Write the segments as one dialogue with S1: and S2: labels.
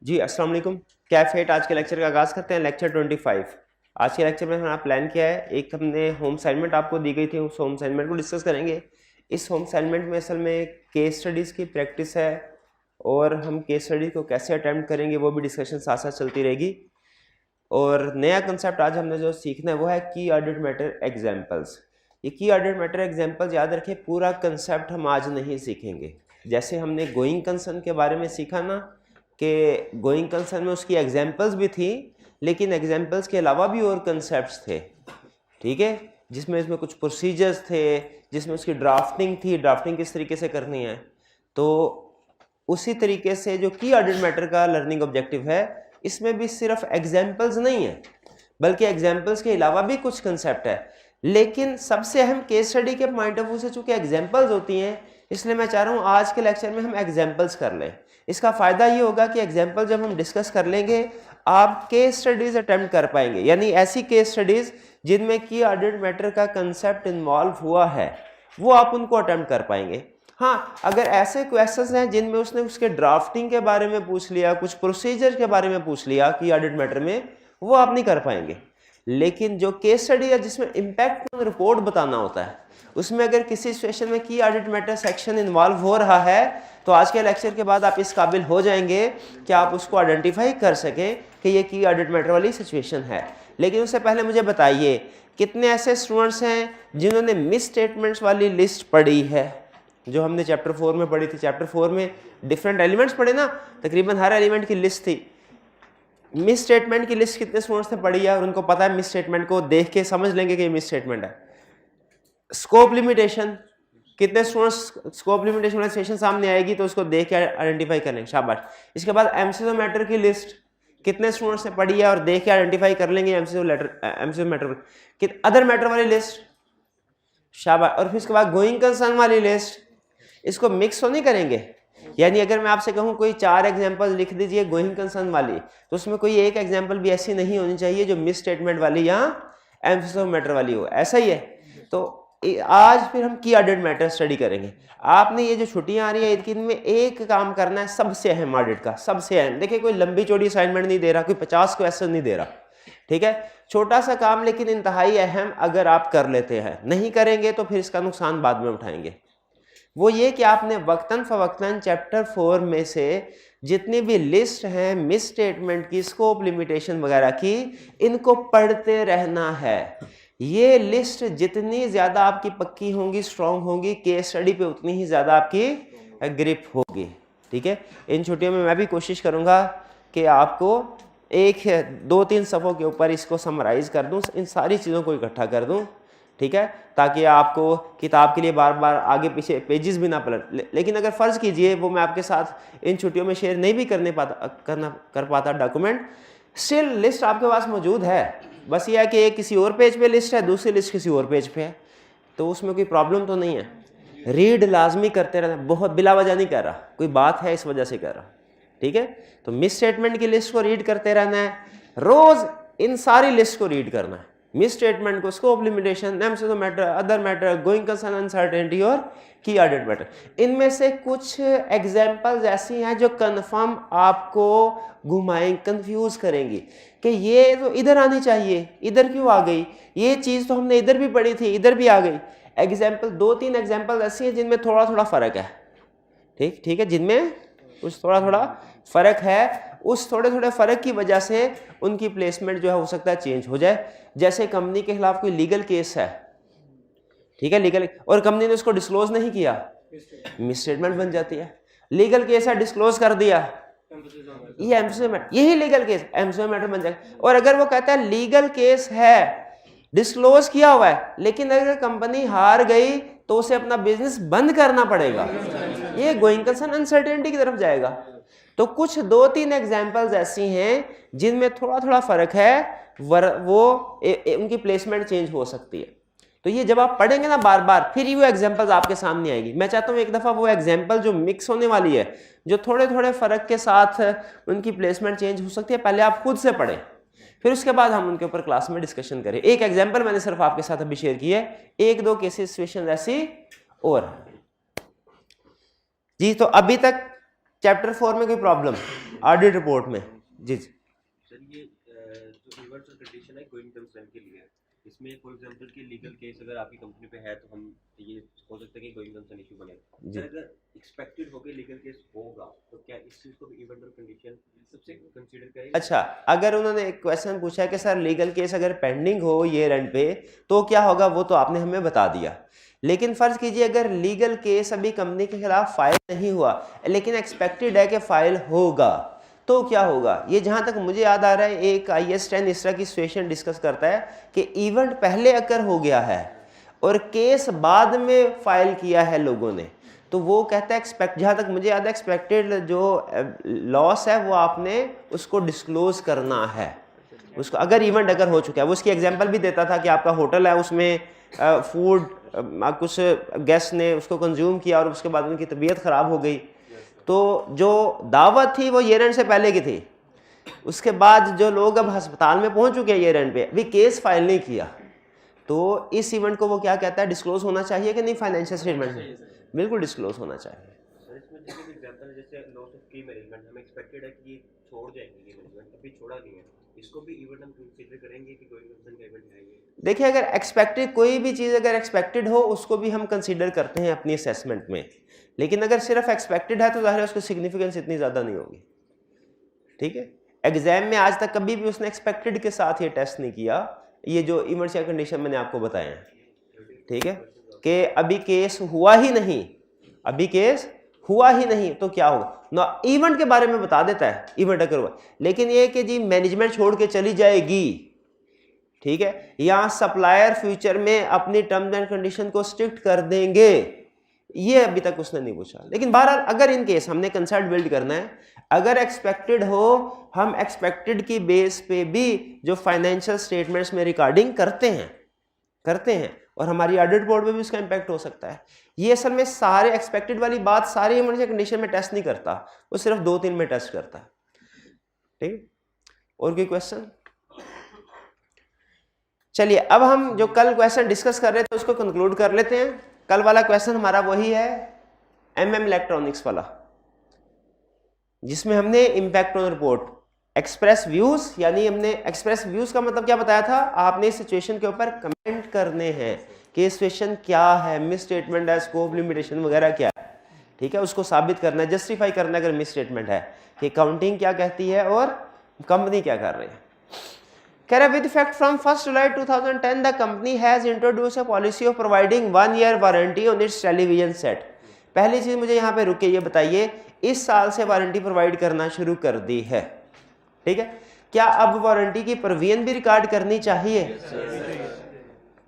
S1: जी अस्सलाम वालेकुम। कैफ हेट आज के लेक्चर का आगाज़ करते हैं। लेक्चर 25। आज के लेक्चर में हमारा प्लान क्या है, एक हमने होम असाइनमेंट आपको दी गई थी, उस होम असाइनमेंट को डिस्कस करेंगे। इस होम असाइनमेंट में असल में केस स्टडीज़ की प्रैक्टिस है और हम केस स्टडी को कैसे अटैम्प्ट करेंगे वो भी डिस्कशन साथ साथ चलती रहेगी। और नया कंसेप्ट आज हमने जो सीखना है वो है की ऑर्डर्ड मैटर एग्जाम्पल्स। ये की ऑर्डर्ड मैटर एग्जाम्पल्स याद रखें, पूरा कंसेप्ट हम आज नहीं सीखेंगे। जैसे हमने गोइंग कंसर्न के बारे में सीखा ना कि गोइंग कंसर्न में उसकी एग्जाम्पल्स भी थी, लेकिन एग्जाम्पल्स के अलावा भी और कंसेप्ट्स थे, ठीक है, जिसमें इसमें कुछ प्रोसीजर्स थे, जिसमें उसकी ड्राफ्टिंग थी, ड्राफ्टिंग किस तरीके से करनी है। तो उसी तरीके से जो की ऑर्डर्ड मैटर का लर्निंग ऑब्जेक्टिव है, इसमें भी सिर्फ एग्जाम्पल्स नहीं है, बल्कि एग्जाम्पल्स के अलावा भी कुछ कंसेप्ट है। लेकिन सबसे अहम केस स्टडी के पॉइंट ऑफ व्यू से चूंकि एग्जाम्पल्स होती हैं, इसलिए मैं चाह रहा हूँ आज के लेक्चर में हम एग्जाम्पल्स कर लें। इसका फ़ायदा ये होगा कि एग्जाम्पल जब हम डिस्कस कर लेंगे, आप केस स्टडीज़ अटेम्प्ट कर पाएंगे, यानी ऐसी केस स्टडीज़ जिनमें की ऑर्डर्ड मैटर का कंसेप्ट इन्वॉल्व हुआ है, वो आप उनको अटेम्प्ट कर पाएंगे। हाँ, अगर ऐसे क्वेश्चंस हैं जिनमें उसने उसके ड्राफ्टिंग के बारे में पूछ लिया, कुछ प्रोसीजर के बारे में पूछ लिया की ऑर्डर्ड मैटर में, वो आप नहीं कर पाएंगे। लेकिन जो केस स्टडी है जिसमें इम्पैक्ट ऑन रिपोर्ट बताना होता है, उसमें अगर किसी सिचुएशन में की ऑडिट मैटर सेक्शन इन्वॉल्व हो रहा है, तो आज के लेक्चर के बाद आप इस काबिल हो जाएंगे कि आप उसको आइडेंटिफाई कर सकें कि ये की ऑडिट मैटर वाली सिचुएशन है। लेकिन उससे पहले मुझे बताइए, कितने ऐसे स्टूडेंट्स हैं जिन्होंने मिस स्टेटमेंट्स वाली लिस्ट पढ़ी है, जो हमने चैप्टर 4 में पढ़ी थी। चैप्टर 4 में डिफरेंट एलिमेंट्स पढ़े ना, तकरीबन हर एलिमेंट की लिस्ट थी। मिस स्टेटमेंट की लिस्ट कितने स्टूडेंट्स ने पढ़ी है और उनको पता है मिस स्टेटमेंट को देख के समझ लेंगे कि ये मिस स्टेटमेंट है। स्कोप लिमिटेशन, कितने स्टूडेंट्स स्कोप लिमिटेशन वाली सेशन सामने आएगी तो उसको देख के आइडेंटिफाई कर लेंगे, शाबाश। इसके बाद एमसीक्यू मैटर की लिस्ट कितने स्टूडेंट्स ने पढ़ी है और देख के आइडेंटिफाई कर लेंगे एमसीक्यू मैटर। अदर मैटर वाली लिस्ट, शाबाश। और फिर इसके बाद गोइंग कंसर्न वाली लिस्ट, इसको मिक्स तो नहीं करेंगे, यानी अगर मैं आपसे कहूँ कोई 4 एग्जांपल लिख दीजिए गोइंग कंसर्न वाली, तो उसमें कोई एक एग्जांपल भी ऐसी नहीं होनी चाहिए जो मिस स्टेटमेंट वाली या एम्फेसिस मैटर वाली हो, ऐसा ही है। तो आज फिर हम की ऑडिट मैटर स्टडी करेंगे। आपने ये जो छुट्टियां आ रही है इनमें एक काम करना है, सबसे अहम ऑडिट का, सबसे अहम। देखिए कोई लंबी चौड़ी असाइनमेंट नहीं दे रहा, कोई 50 क्वेश्चन नहीं दे रहा, ठीक है, छोटा सा काम लेकिन इंतहाई अहम। अगर आप कर लेते हैं, नहीं करेंगे तो फिर इसका नुकसान बाद में उठाएंगे। वो ये कि आपने वक्तन फवक्तन चैप्टर 4 में से जितनी भी लिस्ट है मिस स्टेटमेंट की, स्कोप लिमिटेशन वगैरह की, इनको पढ़ते रहना है। ये लिस्ट जितनी ज्यादा आपकी पक्की होंगी, स्ट्रांग होंगी, केस स्टडी पे उतनी ही ज्यादा आपकी ग्रिप होगी, ठीक है। इन छुट्टियों में मैं भी कोशिश करूंगा कि आपको 1-2-3 सफ़ों के ऊपर इसको समराइज कर दूं, इन सारी चीज़ों को इकट्ठा कर दूं, ठीक है, ताकि आपको किताब के लिए बार बार आगे पीछे पेजेस भी ना पलट। लेकिन अगर फ़र्ज़ कीजिए वो मैं आपके साथ इन छुट्टियों में शेयर नहीं भी कर पाता डॉक्यूमेंट, स्टिल लिस्ट आपके पास मौजूद है। बस ये है कि एक किसी और पेज पे लिस्ट है, दूसरी लिस्ट किसी और पेज पे है, तो उसमें कोई प्रॉब्लम तो नहीं है। रीड लाजमी करते रहना, बहुत बिला वजह नहीं कर रहा, कोई बात है इस वजह से कर रहा, ठीक है। तो मिस स्टेटमेंट की लिस्ट को रीड करते रहना है, रोज इन सारी लिस्ट को रीड करना है, मिस स्टेटमेंट को, scope limitation, emphasis matter, other matter, going concern, uncertainty और की ऑडिट मैटर। इनमें से कुछ एग्जांपल्स ऐसी हैं जो कंफर्म आपको घुमाएं, कंफ्यूज करेंगी कि ये तो इधर आनी चाहिए, इधर क्यों आ गई, ये चीज़ तो हमने इधर भी पढ़ी थी, इधर भी आ गई। एग्जाम्पल 2-3 एग्जाम्पल ऐसी हैं जिनमें थोड़ा थोड़ा फ़र्क है, ठीक है, जिनमें कुछ थोड़ा थोड़ा फ़र्क है। उस थोड़े थोड़े फ़र्क की वजह से उनकी प्लेसमेंट जो है हो सकता है चेंज हो जाए। जैसे कंपनी के खिलाफ कोई लीगल केस है, ठीक है, लीगल, और कंपनी ने उसको डिस्क्लोज नहीं किया, मिस स्टेटमेंट बन जाती है। लीगल केस है, डिस्क्लोज कर दिया, ये एम्फेसिस मैटर, यही लीगल केस एम्फेसिस मैटर बन जाएगा। और अगर वो कहता है लीगल केस है, डिस्क्लोज किया हुआ है, लेकिन अगर कंपनी हार गई तो उसे अपना बिजनेस बंद करना पड़ेगा, ये गोइंग कंसर्न अनसर्टेनिटी की तरफ जाएगा। तो कुछ 2-3 एग्जांपल्स ऐसी हैं जिनमें थोड़ा थोड़ा फर्क है, उनकी प्लेसमेंट चेंज हो सकती है। तो ये जब आप पढ़ेंगे ना बार बार, फिर वो एग्जांपल्स आपके सामने आएगी। मैं चाहता हूँ एक दफा वो एग्जांपल जो मिक्स होने वाली है, जो थोड़े थोड़े फर्क के साथ उनकी प्लेसमेंट चेंज हो सकती है, पहले आप खुद से पढ़ें, फिर उसके बाद हम उनके ऊपर क्लास में डिस्कशन करें। एक एग्जांपल मैंने सिर्फ आपके साथ अभी शेयर की है, 1-2 केसेस सिचुएशन ऐसी और जी। तो अभी तक चैप्टर 4 में कोई प्रॉब्लम ऑडिट रिपोर्ट में? जी
S2: सर ये जो इवेंट्स और कंडीशन है गोइंग कंसर्न के लिए, इसमें फॉर एग्जांपल कि लीगल केस अगर आपकी कंपनी पे है तो हम ये हो सकता है कि गोइंग कंसर्न इशू बनेगा।
S1: जी।
S2: अगर एक्सपेक्टेड हो के लीगल केस होगा तो क्या इस चीज को भी इवेंट और कंडीशन सबसे कंसीडर करेगा?
S1: अच्छा, अगर उन्होंने एक क्वेश्चन पूछा है कि सर लीगल केस अगर पेंडिंग हो ईयर एंड पे तो क्या होगा, वो तो आपने हमें बता दिया। लेकिन फर्ज कीजिए अगर लीगल केस अभी कंपनी के खिलाफ फाइल नहीं हुआ लेकिन एक्सपेक्टेड है कि फाइल होगा, तो क्या होगा? ये जहां तक मुझे याद आ रहा है एक IAS 10 इस तरह की सिचुएशन डिस्कस करता है कि इवेंट पहले अकर हो गया है और केस बाद में फाइल किया है लोगों ने, तो वो कहता है एक्सपेक्ट, जहाँ तक मुझे याद है एक्सपेक्टेड जो लॉस है वो आपने उसको डिस्क्लोज करना है उसको, अगर इवेंट अगर हो चुका है। वो उसकी एग्जांपल भी देता था कि आपका होटल है, उसमें फूड कुछ गेस्ट ने उसको कंज्यूम किया और उसके बाद उनकी तबीयत ख़राब हो गई, तो जो दावत थी वो ईयर एंड से पहले की थी। उसके बाद जो लोग अब अस्पताल में पहुंच चुके हैं ईयर एंड पे, अभी केस फाइल नहीं किया, तो इस इवेंट को वो क्या कहता है, डिस्क्लोज होना चाहिए कि नहीं फाइनेंशियल स्टेटमेंट में? बिल्कुल डिस्क्लोज होना चाहिए।
S2: सर इसमें जैसे एग्जांपल है जैसे लॉस ऑफ की मैनेजमेंट, हम एक्सपेक्टेड है कि ये छोड़ जाएंगे, ये मैनेजमेंट अभी छोड़ा नहीं है, इसको भी इवेंट हम कंसीडर करेंगे कि गोइंग कंसर्न का इवेंट है ये?
S1: देखिए अगर एक्सपेक्टेड कोई भी चीज़ अगर एक्सपेक्टेड हो उसको भी हम कंसीडर करते हैं अपनी असेसमेंट में, लेकिन अगर सिर्फ एक्सपेक्टेड है तो जाहिर है उसकी सिग्निफिकेंस इतनी ज़्यादा नहीं होगी। ठीक है, एग्जाम में आज तक कभी भी उसने एक्सपेक्टेड के साथ ये टेस्ट नहीं किया, ये जो इवेंट्स या कंडीशन मैंने आपको बताए हैं। ठीक है, कि अभी केस हुआ ही नहीं, अभी केस हुआ ही नहीं तो क्या होगा ना, इवेंट के बारे में बता देता है इवेंट अगर हुआ, लेकिन ये कि जी मैनेजमेंट छोड़ के चली जाएगी, ठीक है, या सप्लायर फ्यूचर में अपनी टर्म्स एंड कंडीशन को स्ट्रिक्ट कर देंगे, ये अभी तक उसने नहीं पूछा। लेकिन बहरहाल अगर इन केस हमने कंसेप्ट बिल्ड करना है, अगर एक्सपेक्टेड हो, हम एक्सपेक्टेड की बेस पे भी जो फाइनेंशियल स्टेटमेंट्स में रिकॉर्डिंग करते हैं और हमारी ऑडिट रिपोर्ट में भी उसका इंपैक्ट हो सकता है। ये असल में सारे एक्सपेक्टेड वाली बात सारी इमरजेंसी कंडीशन में टेस्ट नहीं करता, वो सिर्फ 2-3 में टेस्ट करता है। ठीक, और कोई क्वेश्चन? चलिए अब हम जो कल क्वेश्चन डिस्कस कर रहे थे उसको कंक्लूड कर लेते हैं। कल वाला क्वेश्चन हमारा वही है MM इलेक्ट्रॉनिक्स वाला, जिसमें हमने impact on report express views, यानी हमने एक्सप्रेस व्यूज का मतलब क्या बताया था, आपने इस सिचुएशन के ऊपर कमेंट करने हैं कि सिचुएशन क्या है, मिस स्टेटमेंट है, स्कोप लिमिटेशन वगैरह क्या है। ठीक है, उसको साबित करना है, जस्टिफाई करना है अगर मिस स्टेटमेंट है कि काउंटिंग क्या कहती है और कंपनी क्या कर रही है। कह रहा है with effect from 1 July 2010 the company has introduce a policy of providing 1 year warranty on it's television set. पहली चीज मुझे यहाँ पे रुक के ये बताइए, इस साल से वारंटी प्रोवाइड करना शुरू कर दी है। ठीक है, क्या अब वारंटी की प्रोविजन भी रिकॉर्ड करनी चाहिए?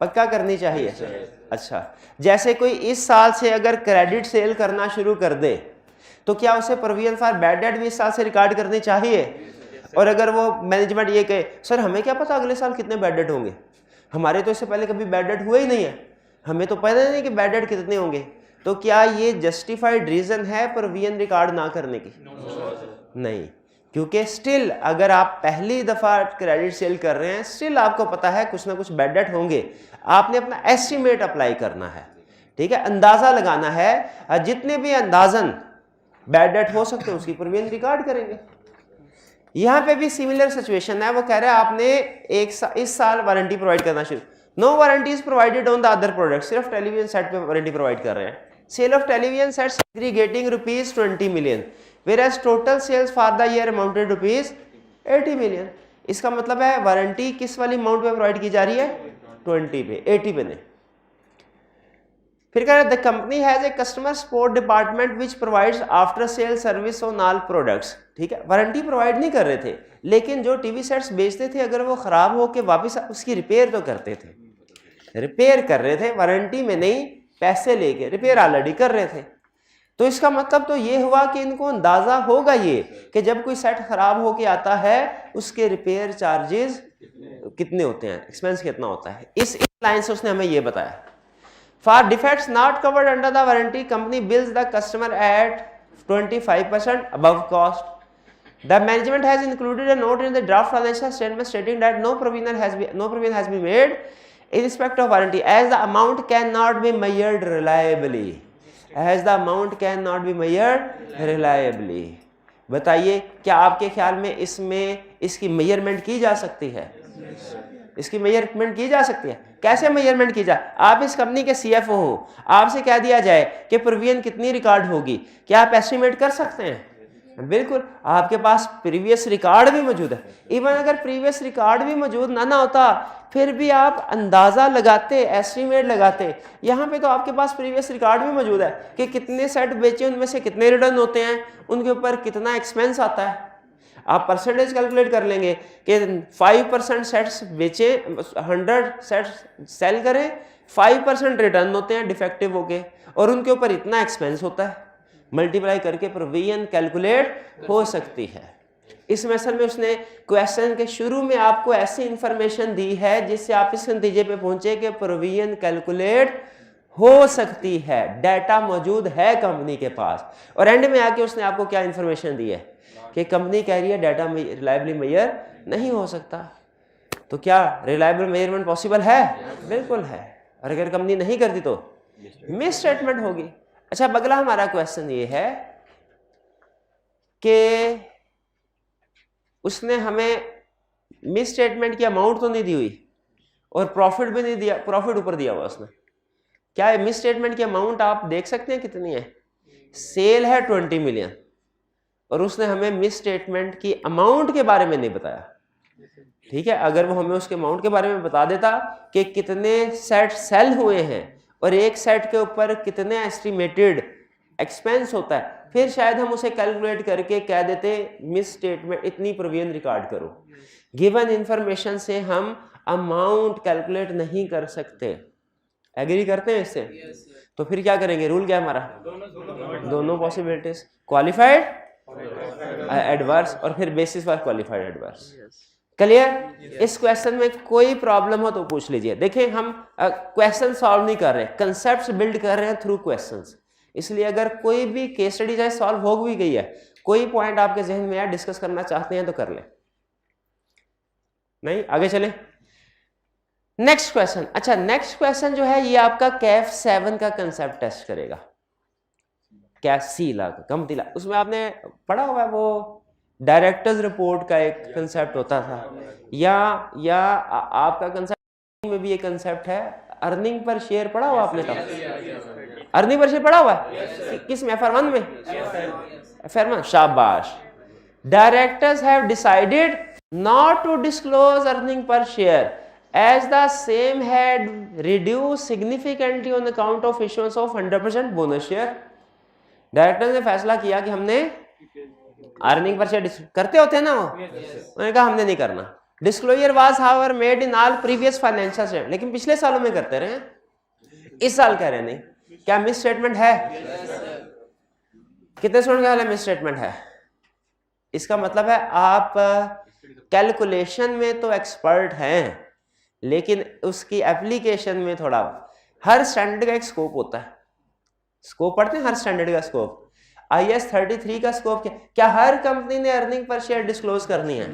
S1: पक्का करनी चाहिए। अच्छा, जैसे कोई इस साल से अगर क्रेडिट सेल करना शुरू कर दे तो क्या उसे प्रोविजन फॉर बैड डेट भी इस साल से रिकॉर्ड करनी चाहिए? और अगर वो मैनेजमेंट ये कहे सर हमें क्या पता अगले साल कितने बैड डेट होंगे, हमारे तो इससे पहले कभी बैड डेट हुए ही नहीं है, हमें तो पता नहीं कि बैड डेट कितने होंगे, तो क्या ये जस्टिफाइड रीजन है प्रोविजन रिकॉर्ड ना करने की? नहीं, क्योंकि स्टिल अगर आप पहली दफा क्रेडिट सेल कर रहे हैं, स्टिल आपको पता है कुछ ना कुछ बैड डेट होंगे, आपने अपना एस्टिमेट अप्लाई करना है। ठीक है, अंदाजा लगाना है, जितने भी अंदाजन बैड डेट हो सकते हैं उसकी प्रोविजन रिकॉर्ड करेंगे। यहां पे भी सिमिलर सिचुएशन है, वो कह रहा है आपने इस साल वारंटी प्रोवाइड करना शुरू, no warranty is provided on the other product, सिर्फ टेलीविजन सेट पे वारंटी प्रोवाइड कर रहे हैं। Sale of television sets aggregating ₹20 million, whereas total sales for the year amounted ₹80 million। इसका मतलब है वारंटी किस वाली अमाउंट पे प्रोवाइड की जा रही है? 20 पे, 80 पे नहीं। फिर कह रहा है the company has a customer support department which provides after sale service on all products. ठीक है, वारंटी प्रोवाइड नहीं कर रहे थे, लेकिन जो टीवी सेट्स बेचते थे अगर वो खराब हो के वापस उसकी रिपेयर तो करते थे, रिपेयर कर रहे थे, वारंटी में नहीं, पैसे लेके रिपेयर ऑलरेडी कर रहे थे। तो इसका मतलब तो ये हुआ कि इनको अंदाजा होगा ये कि जब कोई सेट खराब होके आता है उसके रिपेयर चार्जेस कितने होते हैं, एक्सपेंस कितना होता है। इस लाइन से उसने हमें ये बताया। For defects not covered under the warranty company bills the customer at 25% above cost. The management has included a note in the draft financial statement stating that no provision has been made in respect of warranty as the amount cannot be measured reliably. As the amount can not be measured reliably. बताइए क्या आपके ख्याल में इसमें इसकी measurement की जा सकती है? इसकी मेजरमेंट की जा सकती है। कैसे मेजरमेंट की जाए? आप इस कंपनी के सीएफओ हो, आपसे कह दिया जाए कि प्रोविजन कितनी रिकॉर्ड होगी, क्या आप एस्टिमेट कर सकते हैं? बिल्कुल, आपके पास प्रीवियस रिकॉर्ड भी मौजूद है। इवन अगर प्रीवियस रिकॉर्ड भी मौजूद ना होता फिर भी आप अंदाजा लगाते, एस्टिमेट लगाते। यहाँ पे तो आपके पास प्रीवियस रिकॉर्ड भी मौजूद है कि कितने सेट बेचे, उनमें से कितने रिटर्न होते हैं, उनके ऊपर कितना एक्सपेंस आता है। आप परसेंटेज कैलकुलेट कर लेंगे कि 5% सेट्स बेचे, 100 सेट्स सेल करें, 5% रिटर्न होते हैं डिफेक्टिव होके, और उनके ऊपर इतना एक्सपेंस होता है। मल्टीप्लाई करके प्रोविजन कैलकुलेट हो सकती है। इस मेथड में उसने क्वेश्चन के शुरू में आपको ऐसी इंफॉर्मेशन दी है जिससे आप इस नतीजे पे पहुंचे कि प्रोविजन कैलकुलेट हो सकती है, डाटा मौजूद है कंपनी के पास। और एंड में आके उसने आपको क्या इंफॉर्मेशन दी है कि कंपनी कह रही है डाटा रिलायबली मेजर नहीं हो सकता। तो क्या रिलायबल मेजरमेंट पॉसिबल है? बिल्कुल है। और अगर कंपनी नहीं करती तो मिस स्टेटमेंट होगी। अच्छा, अब अगला हमारा क्वेश्चन ये है कि उसने हमें मिस स्टेटमेंट की अमाउंट तो नहीं दी हुई और प्रॉफिट भी नहीं दिया, प्रॉफिट ऊपर दिया हुआ उसने। क्या मिस स्टेटमेंट की अमाउंट आप देख सकते हैं कितनी है? सेल है 20 मिलियन और उसने हमें मिस स्टेटमेंट की अमाउंट के बारे में नहीं बताया। ठीक है, अगर वो हमें उसके अमाउंट के बारे में बता देता कि कितने सेट सेल हुए हैं और एक सेट के ऊपर कितने एस्टिमेटेड एक्सपेंस होता है, फिर शायद हम उसे कैलकुलेट करके कह देते मिस स्टेटमेंट इतनी प्रोविजन रिकॉर्ड करो। गिवन इंफॉर्मेशन से हम अमाउंट कैलकुलेट नहीं कर सकते। एग्री करते हैं इससे? तो फिर क्या करेंगे? रूल क्या है हमारा? दोनों पॉसिबिलिटीज, क्वालिफाइड एडवर्स और फिर basis for qualified adverse. Clear? इस क्वेश्चन में कोई प्रॉब्लम हो तो पूछ लीजिए। देखिए हम क्वेश्चन सॉल्व नहीं कर रहे, कंसेप्ट्स बिल्ड कर रहे हैं थ्रू क्वेश्चंस। इसलिए अगर कोई भी केस स्टडी चाहे सॉल्व हो भी गई है, कोई पॉइंट आपके जहन में आया, डिस्कस करना चाहते हैं तो कर ले, नहीं आगे चले। Next question. अच्छा, नेक्स्ट क्वेश्चन जो है ये आपका कैफ 7 का कंसेप्ट टेस्ट करेगा। कैफ सी ला, कंपनी ला, उसमें आपने पढ़ा हुआ है वो डायरेक्टर्स रिपोर्ट का एक कंसेप्ट होता था, या आपका कंसेप्ट में भी एक कंसेप्ट है अर्निंग पर शेयर पढ़ा हुआ आपने? तब अर्निंग पर शेयर पढ़ा हुआ है किस में? F1 में? F1, शाबाश। Directors have decided not to disclose earning per share as the same had reduced significantly on account of issuance of 100% bonus share। Director ने फैसला किया कि हमने अर्निंग पर शेयर करते होते हैं ना, वो उन्होंने कहा हमने नहीं करना। Disclosure was however made in all previous financial statement, लेकिन पिछले सालों में करते रहे, इस साल कह रहे नहीं। क्या मिस स्टेटमेंट है? कितने स्टूडेंट का मिस स्टेटमेंट है? इसका मतलब है आप कैलकुलेशन में तो एक्सपर्ट हैं लेकिन उसकी एप्लीकेशन में थोड़ा, हर स्टैंडर्ड का एक स्कोप होता है। स्कोप पढ़ते हैं, हर स्टैंडर्ड का स्कोप। IAS 33 का स्कोप क्या हर कंपनी ने अर्निंग पर शेयर डिस्क्लोज करनी है?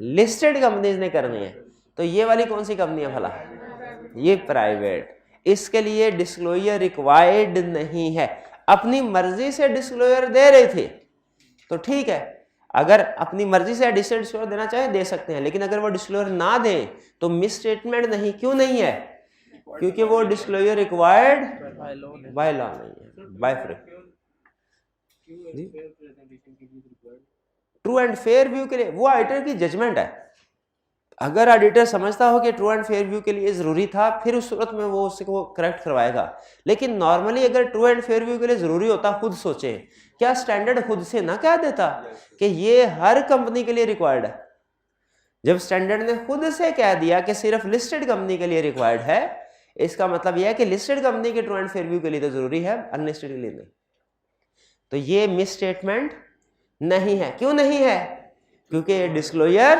S1: लिस्टेड कंपनीज ने करनी है। तो ये वाली कौन सी कंपनी है भला? ये प्राइवेट। इसके लिए डिस्क्लोजर रिक्वायर्ड नहीं है। अपनी मर्जी से डिस्क्लोजर दे रहे थे तो ठीक है, अगर अपनी मर्जी से एडिशनल डिस्क्लोजर देना चाहे दे सकते हैं, लेकिन अगर वो डिस्क्लोजर ना दें तो मिस स्टेटमेंट नहीं। क्यों नहीं है? क्योंकि वो डिस्क्लोजर रिक्वायर्ड बाय लॉ नहीं है, by free. True and fair view के लिए वो ऑडिटर की जजमेंट है। अगर ऑडिटर समझता हो कि ट्रू एंड फेयर व्यू के लिए जरूरी था, फिर उस सूरत में वो उसको करेक्ट करवाएगा। लेकिन नॉर्मली अगर ट्रू एंड फेयर व्यू के लिए जरूरी होता, खुद सोचे, क्या स्टैंडर्ड खुद से ना कह देता कि ये हर कंपनी के लिए रिक्वायर्ड है? जब स्टैंडर्ड ने खुद से कह दिया कि सिर्फ लिस्टेड कंपनी के लिए रिक्वायर्ड है, इसका मतलब यह है कि लिस्टेड कंपनी के ट्रू एंड फेयर व्यू के लिए तो जरूरी है, अनलिस्टेड के लिए नहीं। तो ये मिस स्टेटमेंट नहीं है। क्यों नहीं है? क्योंकि डिस्क्लोजर,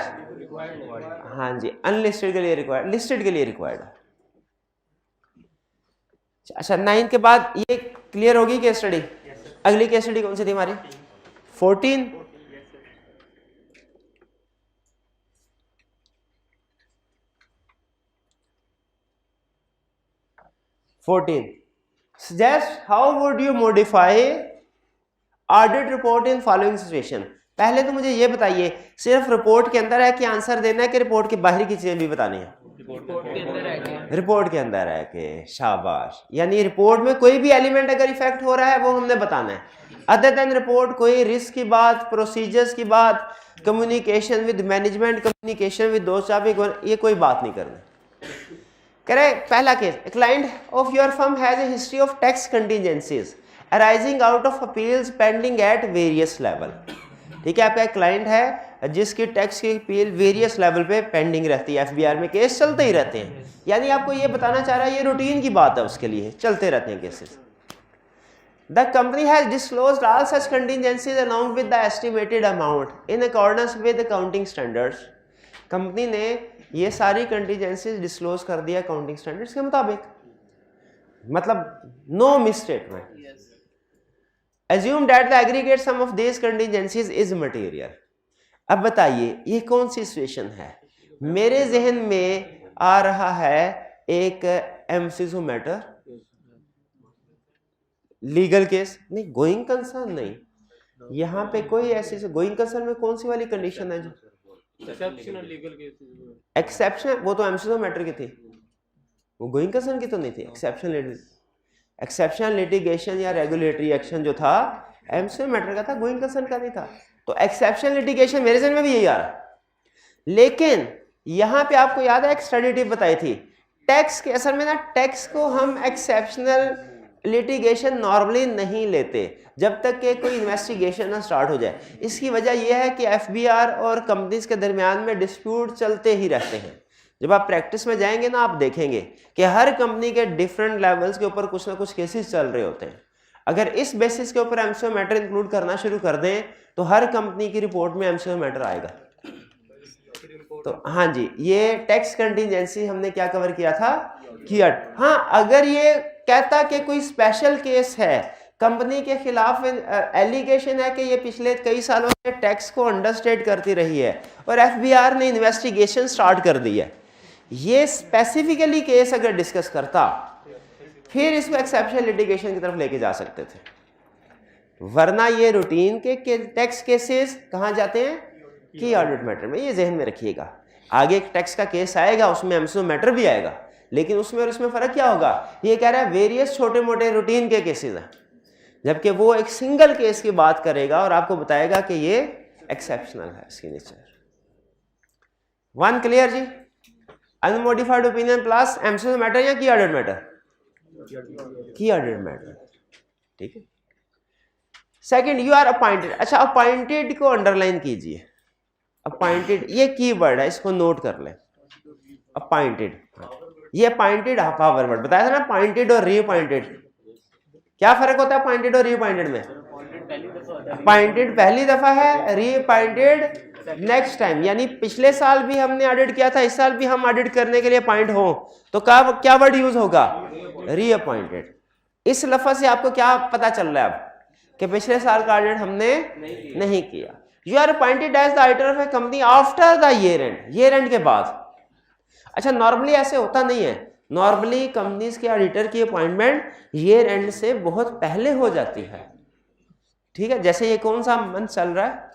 S1: हाँ जी, अनलिस्टेड के लिए रिक्वायर्ड, लिस्टेड के लिए रिक्वायर्ड है। अच्छा, 9 के बाद ये क्लियर होगी केस स्टडी। अगली केस स्टडी कौन सी थी हमारी? 14। Suggest how would you modify audit report in following situation. पहले तो मुझे ये बताइए, सिर्फ रिपोर्ट के अंदर है कि आंसर देना है कि रिपोर्ट के बाहर की चीजें भी बतानी है? रिपोर्ट के अंदर है कि शाबाश, यानी रिपोर्ट में कोई भी एलिमेंट अगर इफेक्ट हो रहा है वो हमने बताना है। अदर देन रिपोर्ट कोई रिस्क की बात, प्रोसीजर्स की बात, communication with management, communication with दोस्त, ये कोई बात नहीं करना। कह रहे पहला case, client of your firm has a history of tax contingencies arising out of appeals pending at various level. ठीक है, आपका एक क्लाइंट है जिसकी टैक्स की अपील वेरियस लेवल पे पेंडिंग रहती है, एफबीआर में केस चलते ही रहते हैं, यानी आपको ये बताना चाह रहा है ये रूटीन की बात है उसके लिए, चलते रहते हैं cases. The company has disclosed all such contingencies along with the estimated amount in accordance with accounting standards. Company ने ये सारी contingencies डिस्क्लोज कर दिया अकाउंटिंग स्टैंडर्ड्स के मुताबिक, मतलब no misstatement. Assume that the aggregate sum of these contingencies is material. अब बताइए ये कौन सी सिचुएशन है? मेरे जहन में आ रहा है एक एमसीजो मैटर, लीगल केस नहीं, गोइंग कंसर्न नहीं। यहाँ पे कोई ऐसी गोइंग कंसर्न में कौन सी वाली कंडीशन है जो
S3: एक्सेप्शनल लीगल केस?
S1: एक्सेप्शन, वो तो एमसीजो मैटर की थी, वो गोइंग कंसर्न की तो नहीं थी। एक्सेप्शनल लिटिगेशन या रेगुलेटरी एक्शन जो था एमसीजो मैटर का था, गोइंग कंसर्न का नहीं था। तो एक्सेप्शनल लिटिगेशन मेरे जहन में भी यही आ रहा है। लेकिन यहाँ पे आपको याद है एक स्टडी टिप बताई थी, टैक्स के असल में ना, टैक्स को हम एक्सेप्शनल लिटिगेशन नॉर्मली नहीं लेते जब तक कि कोई इन्वेस्टिगेशन ना स्टार्ट हो जाए। इसकी वजह यह है कि एफबीआर और कंपनीज के दरमियान में डिस्प्यूट चलते ही रहते हैं। जब आप प्रैक्टिस में जाएंगे ना, आप देखेंगे कि हर कंपनी के डिफरेंट लेवल्स के ऊपर कुछ ना कुछ केसेस चल रहे होते हैं। अगर इस बेसिस के ऊपर एमसीओ मैटर इंक्लूड करना शुरू कर दें तो हर कंपनी की रिपोर्ट में एमसीओ मैटर आएगा। तो हाँ जी, ये टैक्स कंटीजेंसी हमने क्या कवर किया था, किया। हाँ, अगर ये कहता कि कोई स्पेशल केस है, कंपनी के खिलाफ एलिगेशन है कि ये पिछले कई सालों से टैक्स को अंडरस्टेट करती रही है और एफबीआर ने इन्वेस्टिगेशन स्टार्ट कर दी है, ये स्पेसिफिकली केस अगर डिस्कस करता फिर इसको एक्सेप्शनल लिटिगेशन की तरफ लेके जा सकते थे। वरना ये रूटीन के टैक्स केसेस कहाँ जाते हैं, की ऑडिट मैटर में। ये जहन में रखिएगा, आगे एक टैक्स का केस आएगा उसमें एमसीओ मैटर भी आएगा, लेकिन उसमें और इसमें फर्क क्या होगा, ये कह रहा है वेरियस छोटे मोटे रूटीन के केसेस हैं, जबकि वो एक सिंगल केस की बात करेगा और आपको बताएगा कि ये एक्सेप्शनल है इसकी नेचर। वन क्लियर जी? अनमोडिफाइड ओपिनियन प्लस एमसीओ मैटर या key audit matter? Key audit matter, ठीक है। Second, you are appointed. अच्छा, अपॉइंटेड को अंडरलाइन कीजिए, अपॉइंटेड ये कीवर्ड है, इसको नोट कर लें। अपॉइंटेड, ये अपॉइंटेड पावर वर्ड बताया था ना, अपॉइंटेड और रीअपॉइंटेड। क्या फर्क होता है अपॉइंटेड और रीअपॉइंटेड में? अपॉइंटेड पहली दफा है, रीअपॉइंटेड नेक्स्ट टाइम, यानी पिछले साल भी हमने ऑडिट किया था, इस साल भी हम ऑडिट करने के लिए अपॉइंट हो, तो क्या वर्ड यूज होगा, रीअपॉइंटेड। इस लफ्ज से आपको क्या पता चल रहा है अब कि पिछले साल का ऑडिट हमने नहीं किया। You are appointed as the auditor of a company after the year end, year end के बाद। अच्छा, नॉर्मली ऐसे होता नहीं है, नॉर्मली कंपनीज के ऑडिटर की अपॉइंटमेंट ईयर एंड से बहुत पहले हो जाती है, ठीक है। जैसे ये कौन सा मंथ चल रहा है,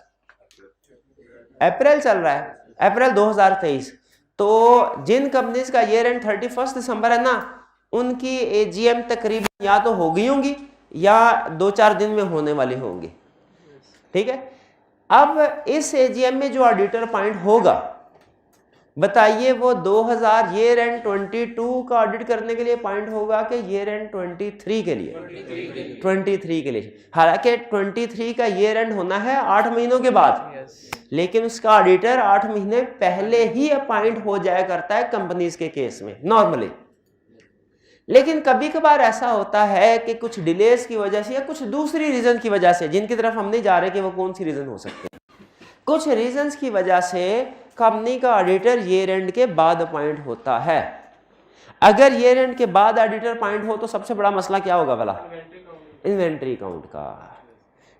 S1: अप्रैल चल रहा है, अप्रैल 2023। तो जिन कंपनीज का ईयर एंड 31 दिसंबर है ना, उनकी एजीएम तकरीबन या तो हो गई होंगी या 2-4 दिन में होने वाली होंगी, ठीक है। अब इस एजीएम में जो ऑडिटर अपॉइंट होगा, बताइए वो 2000 ईयर एंड 22 का ऑडिट करने के लिए अपॉइंट होगा कि ईयर एंड 23 के लिए? 23 के लिए। हालांकि 23 का ईयर एंड होना है 8 महीनों के बाद, लेकिन उसका ऑडिटर 8 महीने पहले ही अपॉइंट हो जाया करता है कंपनीज के केस में नॉर्मली। लेकिन कभी कभार ऐसा होता है कि कुछ डिलेस की वजह से या कुछ दूसरी रीजन की वजह से, जिनकी तरफ हम नहीं जा रहे कि वो कौन सी रीजन हो सकते हैं, कुछ रीजंस की वजह से कंपनी का ऑडिटर ईयर एंड के बाद अपॉइंट होता है। अगर ईयर एंड के बाद ऑडिटर अपॉइंट हो तो सबसे बड़ा मसला क्या होगा भला? इन्वेंट्री काउंट का।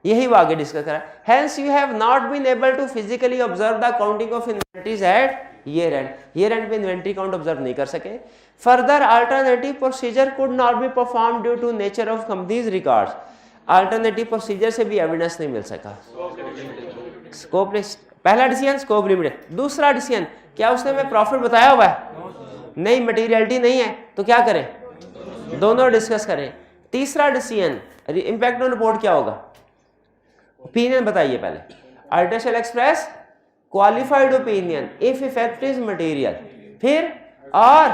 S1: यही वो आगे डिस्कस करा। Hence you have not been able to physically observe the counting of inventories at year end पे इन्वेंट्री काउंट ऑब्जर्व नहीं कर सके। Further alternative procedure could not be perform due to nature of companies records, alternative procedure से भी evidence नहीं मिल सका। Scope list, पहला डिसीजन स्कोप लिमिट। दूसरा डिसीजन, क्या उसने हमें प्रॉफिट बताया हुआ है? नहीं, मटेरियलिटी नहीं है, तो क्या करें? दोनों डिस्कस करें। तीसरा डिसीजन इंपैक्ट ऑन रिपोर्ट क्या होगा? ओपिनियन बताइए पहले। Auditor shall express qualified opinion if effect is material, फिर और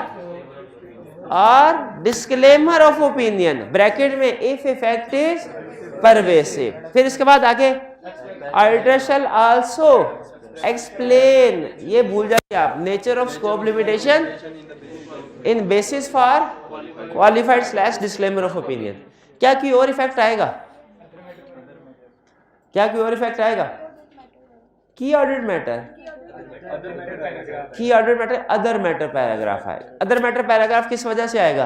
S1: डिस्क्लेमर ऑफ ओपिनियन ब्रैकेट में इफ इफेक्ट इज परवेसिव। फिर इसके बाद आगे ऑडिटर शैल आल्सो एक्सप्लेन, ये भूल जाइए आप, nature of scope limitation in basis for qualified / disclaimer of opinion. क्या कोई और इफेक्ट आएगा? क्या कोई और इफेक्ट आएगा? की audit matter, key audit matter, other matter paragraph आएगा। अदर मैटर पैराग्राफ किस वजह से आएगा?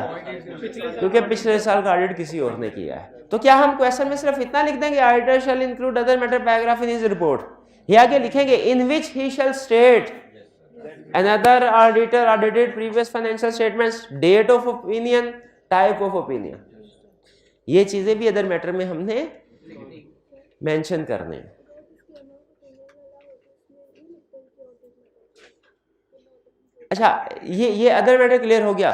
S1: क्योंकि पिछले साल का ऑडिट किसी और ने किया है। तो क्या हम क्वेश्चन में सिर्फ इतना लिख देंगे auditor shall include other matter paragraph in his report, या आगे लिखेंगे इन विच ही शैल state another auditor audited previous financial statements, date of opinion, type of opinion। ये चीजें भी अदर मैटर में हमने मेंशन करने हैं। अच्छा, ये अदर मैटर क्लियर हो गया।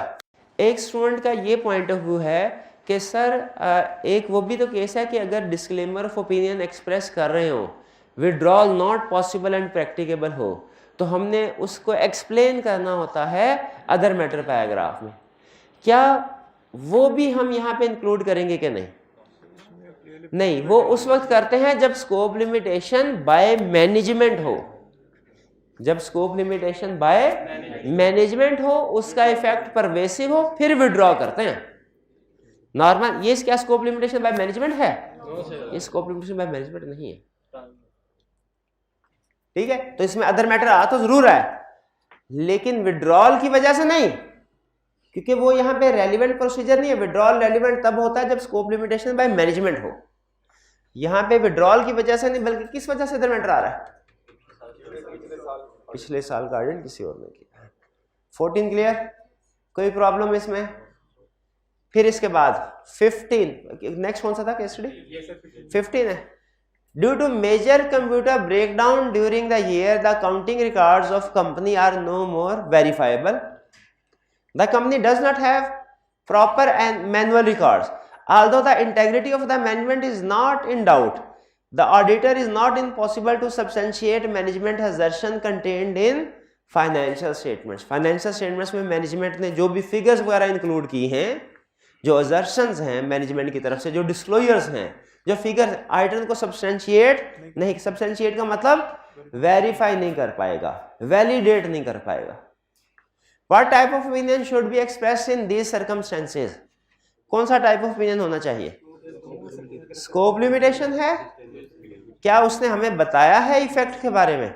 S1: एक स्टूडेंट का ये पॉइंट ऑफ व्यू है कि सर एक वो भी तो केस है कि अगर डिस्क्लेमर ऑफ ओपिनियन एक्सप्रेस कर रहे हो, withdrawal not possible and practicable हो, तो हमने उसको एक्सप्लेन करना होता है अदर मैटर पैराग्राफ में। क्या वो भी हम यहाँ पे इंक्लूड करेंगे कि नहीं? नहीं, वो उस वक्त करते हैं जब स्कोप लिमिटेशन बाय मैनेजमेंट हो। जब स्कोप लिमिटेशन बाय मैनेजमेंट हो, उसका इफेक्ट परवेसिव हो, फिर विड्रॉ करते हैं। नॉर्मल ये क्या स्कोप लिमिटेशन बाय मैनेजमेंट है? ये स्कोप लिमिटेशन बाय मैनेजमेंट नहीं है। ठीक है, तो इसमें अदर मैटर आ तो जरूर है, लेकिन विड्रॉल की वजह से नहीं, क्योंकि वो यहाँ पे रेलिवेंट प्रोसीजर नहीं है। विड्रॉल रेलिवेंट तब होता है जब स्कोप लिमिटेशन बाय मैनेजमेंट हो। यहाँ पे विड्रॉल की वजह से नहीं, बल्कि किस वजह से अदर मैटर आ रहा है? पिछले साल का ऑडिट किसी और ने किया। 14 क्लियर? कोई प्रॉब्लम इसमें? फिर इसके बाद 15, नेक्स्ट कौन सा था केस स्टडी? 15 है। Due to major computer breakdown during the year, the accounting records of company are no more verifiable. The company does not have proper and manual records. Although the integrity of the management is not in doubt, the auditor is not impossible to substantiate management assertion contained in financial statements. Financial statements में management ने जो भी figures वगैरह include की हैं, जो assertions हैं management की तरफ से, जो disclosures हैं, जो फिगर आइटम को सब्सटेंशिएट नहीं, सब्सटेंशिएट का मतलब वेरीफाई नहीं कर पाएगा, वैलिडेट नहीं कर पाएगा। What type of opinion should be expressed in these circumstances? कौन सा टाइप ऑफ ओपिनियन होना चाहिए? स्कोप लिमिटेशन है? क्या उसने हमें बताया है इफेक्ट के बारे में?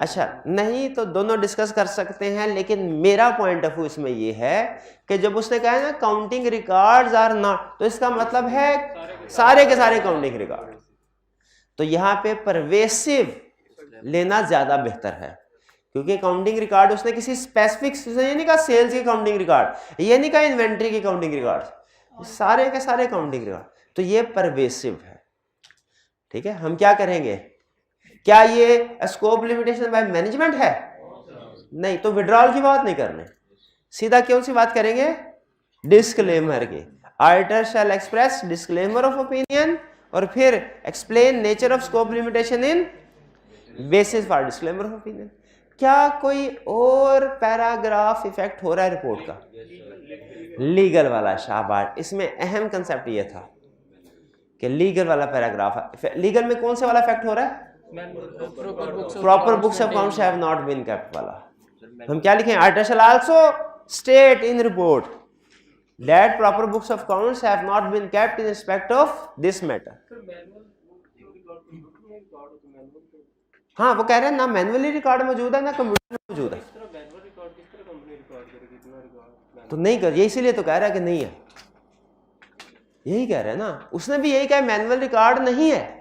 S1: अच्छा, नहीं तो दोनों डिस्कस कर सकते हैं, लेकिन मेरा पॉइंट ऑफ व्यू इसमें ये है कि जब उसने कहा है ना काउंटिंग रिकॉर्ड्स आर नॉट, तो इसका मतलब है सारे के सारे काउंटिंग रिकॉर्ड। तो यहाँ पे परवेसिव लेना ज्यादा बेहतर है, क्योंकि काउंटिंग रिकॉर्ड उसने किसी स्पेसिफिक, ये नहीं कहा सेल्स की काउंटिंग रिकॉर्ड, ये नहीं कहा इन्वेंट्री की काउंटिंग रिकॉर्ड, सारे के सारे काउंटिंग रिकॉर्ड, तो ये परवेसिव है। ठीक है, हम क्या करेंगे? क्या ये स्कोप लिमिटेशन बाय मैनेजमेंट है? नहीं, तो विड्रॉल की बात नहीं करने, सीधा कौन सी बात करेंगे? डिस्क्लेमर की। Auditor shall express disclaimer of opinion और फिर explain nature of scope limitation in basis for disclaimer of opinion. क्या कोई और पैराग्राफ इफेक्ट हो रहा है रिपोर्ट का? लीगल वाला, शाबाश। इसमें अहम कंसेप्ट ये था कि लीगल वाला पैराग्राफ, लीगल में कौन से वाला इफेक्ट हो रहा है? Proper books of accounts have not been kept वाला। हम क्या लिखें? Auditor shall also state in report that proper books of accounts have not been kept in respect of this matter. हाँ, वो कह रहे हैं ना मैनुअली रिकॉर्ड मौजूद है ना कंप्यूटर में मौजूद है, तो नहीं कर, ये इसीलिए तो कह रहा है कि नहीं है, यही कह रहे हैं ना, उसने भी यही कहा मैनुअल रिकॉर्ड नहीं है।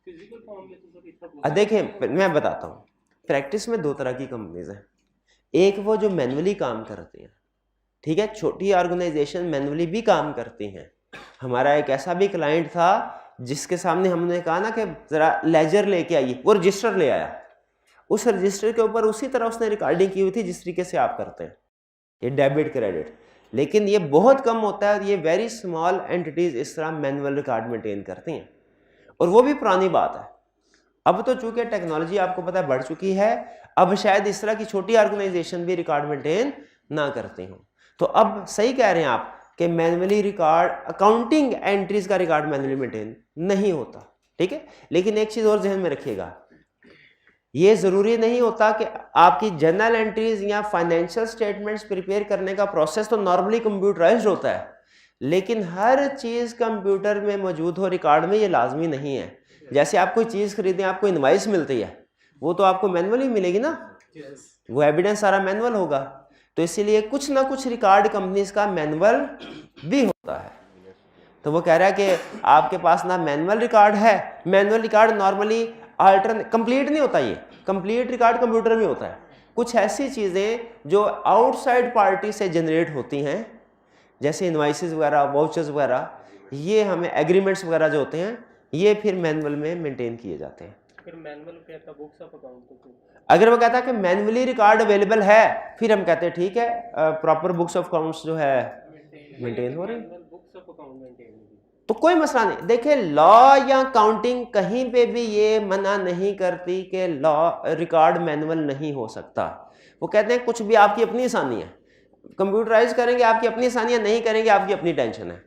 S3: फिजिकल फॉर्म में तो सर इतना
S1: देखिए मैं बताता हूँ, प्रैक्टिस में दो तरह की कंपनीज हैं। एक वो जो मैनुअली काम करती हैं, ठीक है, छोटी ऑर्गेनाइजेशन मैनुअली भी काम करती हैं। हमारा एक ऐसा भी क्लाइंट था जिसके सामने हमने कहा ना कि ज़रा लेजर लेके आइए, वो रजिस्टर ले आया। उस रजिस्टर के ऊपर उसी तरह उसने रिकॉर्डिंग की हुई थी जिस तरीके से आप करते हैं, ये डेबिट क्रेडिट। लेकिन ये बहुत कम होता है, ये वेरी स्मॉल एंटिटीज इस तरह मैनुअल रिकॉर्ड मेंटेन करती हैं, और वो भी पुरानी बात है। अब तो चूंकि टेक्नोलॉजी आपको पता है बढ़ चुकी है, अब शायद इस तरह की छोटी ऑर्गेनाइजेशन भी रिकॉर्ड मेंटेन ना करते हो। तो अब सही कह रहे हैं आप कि मैनुअली रिकॉर्ड, अकाउंटिंग एंट्रीज का रिकॉर्ड मैनुअली मेंटेन नहीं होता, ठीक है। लेकिन एक चीज और जहन में रखिएगा, ये जरूरी नहीं होता कि आपकी जर्नल एंट्रीज या फाइनेंशियल स्टेटमेंट्स प्रिपेयर करने का प्रोसेस तो नॉर्मली कंप्यूटराइज्ड होता है, लेकिन हर चीज कंप्यूटर में मौजूद हो रिकॉर्ड में, ये लाजमी नहीं है। जैसे आप कोई चीज खरीदें, आपको इनवाइस मिलती है, वो तो आपको मैनुअली मिलेगी ना, वो एविडेंस सारा मैनुअल होगा। तो इसीलिए कुछ ना कुछ रिकॉर्ड कंपनीज का मैनुअल भी होता है। तो वो कह रहा है कि आपके पास ना मैनुअल रिकॉर्ड है, मैनुअल रिकॉर्ड नॉर्मली कंप्लीट नहीं होता, ये कंप्लीट रिकॉर्ड कंप्यूटर में होता है। कुछ ऐसी चीज़ें जो आउटसाइड पार्टी से जनरेट होती हैं, जैसे इनवाइसेस वगैरह, वाउचर्स वगैरह, ये हमें एग्रीमेंट्स वगैरह जो होते हैं, ये फिर मैनुअल में मेंटेन किए जाते हैं।
S3: फिर मैनुअल कहता बुक्स ऑफ अकाउंट,
S1: अगर वो कहता है कि मैनुअली रिकॉर्ड अवेलेबल है, फिर हम कहते हैं ठीक है, प्रॉपर बुक्स ऑफ अकाउंट्स जो है मेंटेन हो रही है,
S3: बुक्स ऑफ अकाउंट मेंटेन,
S1: तो कोई मसला नहीं। देखिए लॉ या काउंटिंग कहीं पे भी ये मना नहीं करती कि लॉ रिकॉर्ड मैनुअल नहीं हो सकता। वो कहते हैं कुछ भी आपकी अपनी आसानी है, कंप्यूटराइज करेंगे आपकी अपनी आसानी है, नहीं करेंगे आपकी अपनी टेंशन है।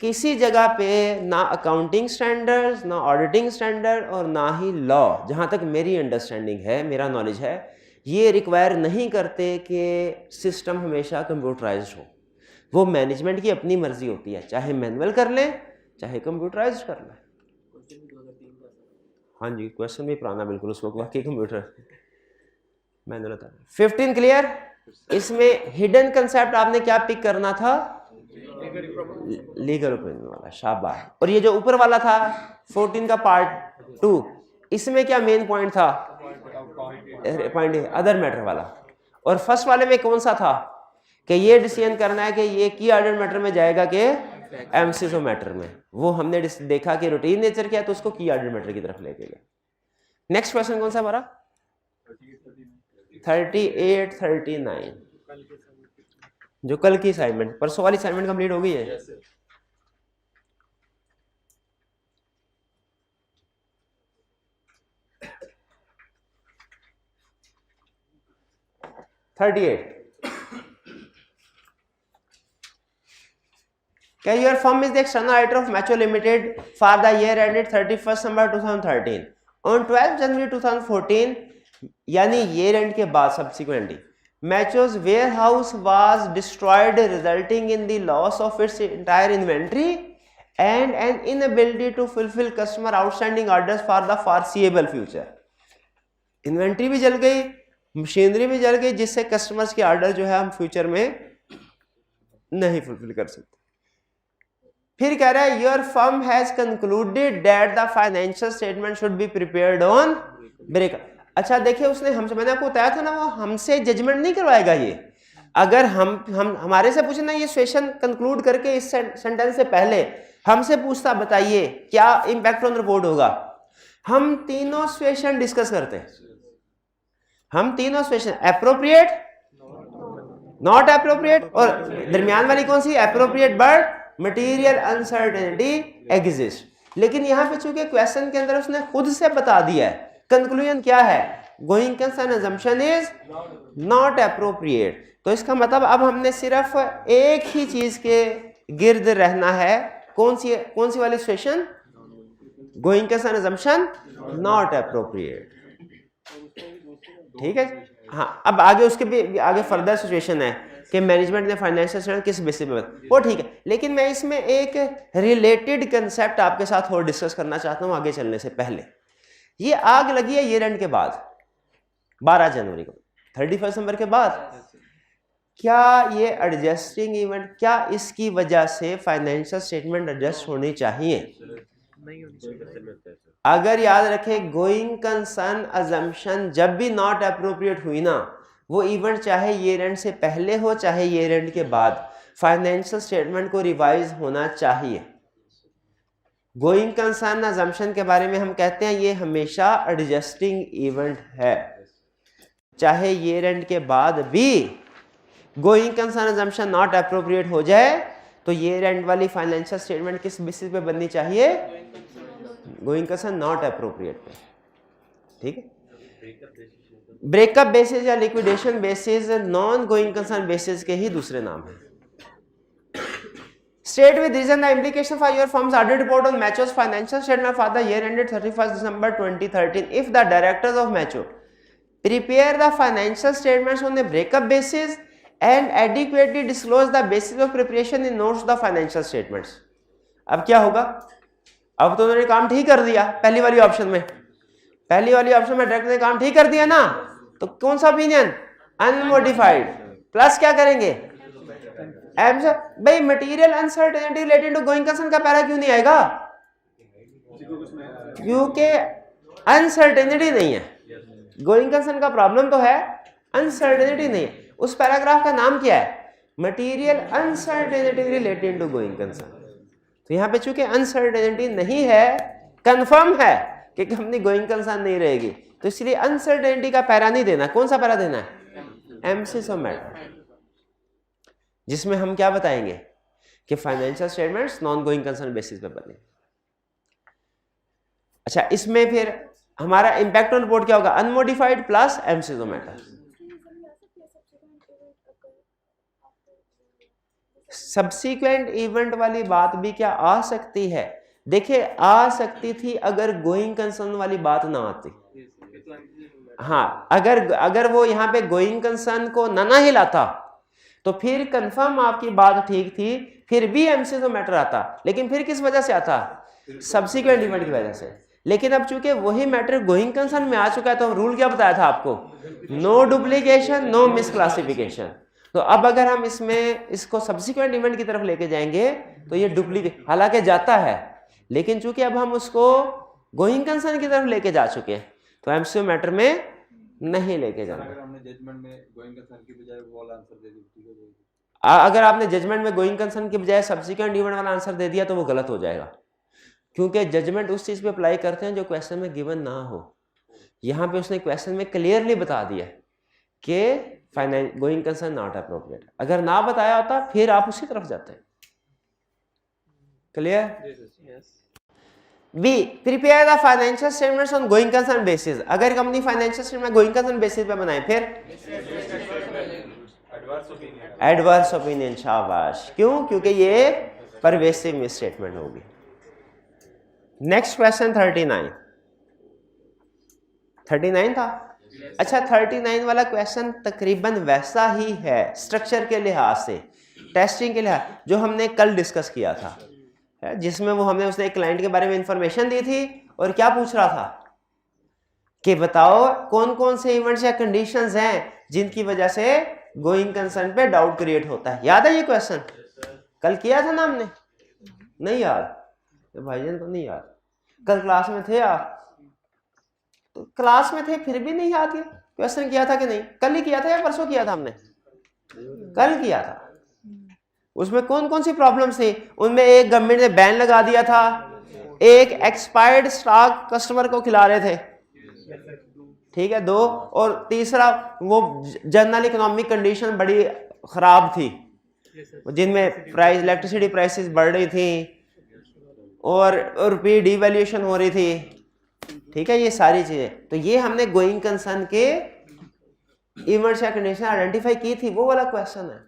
S1: किसी जगह पे ना अकाउंटिंग स्टैंडर्ड्स, ना ऑडिटिंग स्टैंडर्ड और ना ही लॉ, जहाँ तक मेरी अंडरस्टैंडिंग है, मेरा नॉलेज है, ये रिक्वायर नहीं करते कि सिस्टम हमेशा कंप्यूटराइज्ड हो। वो मैनेजमेंट की अपनी मर्जी होती है, चाहे मैनुअल कर ले चाहे कंप्यूटराइज्ड कर ले। हाँ जी, क्वेश्चन भी पुराना बिल्कुल, उस वक्त वाकई कंप्यूटर मैनुअल था। 15 क्लियर। इसमें हिडन कंसेप्ट आपने क्या पिक करना था? लीगल ओपिनियन वाला, शाबाश। और ये जो ऊपर वाला था 14 का पार्ट 2, इसमें क्या मेन पॉइंट था? पॉइंट अदर मैटर वाला। और फर्स्ट वाले में कौन सा था कि ये डिसीजन करना है कि ये की ऑर्डर मैटर में जाएगा कि एमसीसो मैटर में। वो हमने देखा कि रूटीन नेचर क्या है, तो उसको की ऑर्डर मैटर की तरफ लेके गए। नेक्स्ट क्वेश्चन कौन सा हमारा? 38 39, जो कल की असाइनमेंट, परसों वाली असाइनमेंट कंप्लीट हो गई है। Your firm is the external auditor of Macho Limited for the year ended 31st December 2013. On 12 January 2014, यानी year end के बाद subsequently, Macho's warehouse was destroyed, resulting in the loss of its entire inventory and an inability to fulfill customer outstanding orders for the foreseeable future. Inventory भी जल गई, machinery भी जल गई, जिससे कस्टमर्स के ऑर्डर जो है हम फ्यूचर में नहीं फुलफिल कर सकते। फिर कह रहा है your firm has concluded that the financial statement should be prepared on break. अच्छा देखिए, उसने हमसे, मैंने आपको बताया था ना, वो हमसे जजमेंट नहीं करवाएगा। ये अगर हम हमारे से पूछना, ये सेशन कंक्लूड करके इस सेंटेंस से पहले हमसे पूछता बताइए क्या इंपैक्ट ऑन रिपोर्ट होगा, हम तीनों सिचुएशन डिस्कस करते हैं। हम तीनों सिचुएशन, एप्रोप्रिएट, नॉट एप्रोप्रिएट, और दरमियान वाली कौन सी? Appropriate but material uncertainty exist. लेकिन यहां पे चूंकि क्वेश्चन के अंदर उसने खुद से बता दिया है, कंक्लूजन क्या है? Going concern assumption is not appropriate. तो इसका मतलब अब हमने सिर्फ एक ही चीज के गिर्द रहना है। कौन सी वाली situation? Going concern assumption not appropriate, ठीक है। हाँ, अब आगे उसके भी आगे फर्दर सिचुएशन है कि मैनेजमेंट ने फाइनेंशियल स्टेटमेंट किस बेसिस पे, वो ठीक है। लेकिन मैं इसमें एक रिलेटेड कंसेप्ट आपके साथ और डिस्कस करना चाहता हूं आगे चलने से पहले। ये आग लगी है ईयर एंड के बाद, 12 जनवरी को, 31 दिसंबर के बाद। क्या ये एडजस्टिंग इवेंट, क्या इसकी वजह से फाइनेंशियल स्टेटमेंट एडजस्ट होनी चाहिए?
S3: नहीं होनी चाहिए।
S1: अगर याद रखें गोइंग कंसर्न अजम्पशन जब भी नॉट अप्रोप्रिएट हुई ना, वो इवेंट चाहे ईयर एंड से पहले हो चाहे ईयर एंड के बाद, फाइनेंशियल स्टेटमेंट को रिवाइज होना चाहिए। गोइंग कंसर्न अजम्पशन के बारे में हम कहते हैं ये हमेशा एडजस्टिंग इवेंट है, चाहे ईयर एंड के बाद भी going concern assumption not appropriate हो जाए तो ईयर एंड वाली फाइनेंशियल स्टेटमेंट किस बेसिस पे बननी चाहिए? गोइंग कंसर्न नॉट अप्रोप्रिएट पे। ठीक है, ब्रेकअप बेसिस या liquidation basis non going concern basis के ही दूसरे नाम हैं। State with reason the implication for your firm's audit report on Macho's financial statement for the year ended 31st December 2013. If the directors of Macho prepare the financial statements on a breakup basis and adequately disclose the basis of preparation in notes the financial statements. अब क्या होगा? अब तो उन्होंने काम ठीक कर दिया पहली वाली ऑप्शन में, डायरेक्टर ने काम ठीक कर दिया ना, तो कौन सा ओपिनियन? अनमोडिफाइड प्लस क्या करेंगे? भाई material uncertainty related to going concern का पैरा क्यों नहीं आएगा? क्योंकि अनसर्टेनिटी नहीं है। गोइंग कंसर्न का प्रॉब्लम तो है, अनसर्टेनिटी नहीं है। उस पैराग्राफ का नाम क्या है? Material uncertainty related to going concern. तो यहाँ पे चूंकि अनसर्टेनिटी नहीं है, कंफर्म है कि कंपनी गोइंग कंसर्न नहीं रहेगी, तो इसलिए अनसर्टेनिटी का पैरा नहीं देना। कौन सा पैरा देना है? एम्फेसिस ऑफ मैटर, जिसमें हम क्या बताएंगे कि financial statements non going concern basis पे बने। अच्छा, इसमें फिर हमारा इंपैक्ट ऑन रिपोर्ट क्या होगा? Unmodified plus emphasis of matter. Subsequent event वाली बात भी क्या आ सकती है? देखिए, आ सकती थी अगर गोइंग कंसर्न वाली बात ना आती। हाँ, अगर वो यहाँ पे गोइंग कंसर्न को ना ही लाता तो फिर कंफर्म आपकी बात ठीक थी, फिर भी एम्फेसिस ऑफ मैटर आता, लेकिन फिर किस वजह से आता? सब्सीक्वेंट इवेंट की वजह से। लेकिन अब चूंकि वही मैटर गोइंग कंसर्न में आ चुका है, तो रूल क्या बताया था आपको? No duplication, no misclassification. तो अब अगर हम इसको सब्सीक्वेंट इवेंट की तरफ लेके जाएंगे तो ये डुप्लीकेट, हालांकि जाता है, लेकिन चूंकि अब हम उसको गोइंग कंसर्न की तरफ लेके जा चुके हैं तो एम्फेसिस ऑफ मैटर में नहीं लेके जाना।
S4: अगर हमने जजमेंट में गोइंग कंसर्न की बजाय वो वाला आंसर दे दिया,
S1: अगर आपने जजमेंट में गोइंग कंसर्न की बजाय सब्सीक्वेंट इवेंट वाला आंसर दे दिया तो वो गलत हो जाएगा, क्योंकि जजमेंट उस चीज पे अप्लाई करते हैं जो क्वेश्चन में गिवन ना हो। यहाँ पे उसने क्वेश्चन में क्लियरली बता दिया कि गोइंग कंसर्न नॉट अप्रोप्रिएट। अगर ना बताया होता फिर आप उसी तरफ जाते हैं। Clear? B, prepare the financial statements on going concern basis. अगर company financial statement going concern basis पे बनाए फिर एडवर्स ओपिनियन। शाबाश। क्यों? क्योंकि ये परवेसिव मिसस्टेटमेंट होगी। नेक्स्ट क्वेश्चन 39 था। अच्छा, 39 वाला क्वेश्चन तकरीबन वैसा ही है स्ट्रक्चर के लिहाज से, टेस्टिंग के लिहाज, जो हमने कल डिस्कस किया था, जिसमें हमने उसने एक क्लाइंट के बारे में इंफॉर्मेशन दी थी और क्या पूछ रहा था कि बताओ कौन कौन से इवेंट्स या कंडीशंस हैं जिनकी वजह से गोइंग कंसर्न पे डाउट क्रिएट होता है। याद है ये क्वेश्चन? कल किया था ना हमने? नहीं याद? भाईजान तो नहीं याद, कल क्लास में थे आप? तो क्लास में थे फिर भी नहीं याद? ये क्वेश्चन किया था कि नहीं? कल ही किया था या परसों किया था हमने? कल किया था। उसमें कौन कौन सी प्रॉब्लम्स थी? उनमें एक गवर्नमेंट ने बैन लगा दिया था, एक एक्सपायर्ड स्टॉक कस्टमर को खिला रहे थे, ठीक है, 2, और तीसरा वो जनरल इकोनॉमिक कंडीशन बड़ी खराब थी जिनमें प्राइस, इलेक्ट्रिसिटी प्राइसेस बढ़ रही थी और रुपये डिवैल्यूएशन हो रही थी, ठीक है, ये सारी चीजें। तो ये हमने गोइंग कंसर्न के इवेंट्स या कंडीशन आइडेंटिफाई की थी, वो वाला क्वेश्चन है।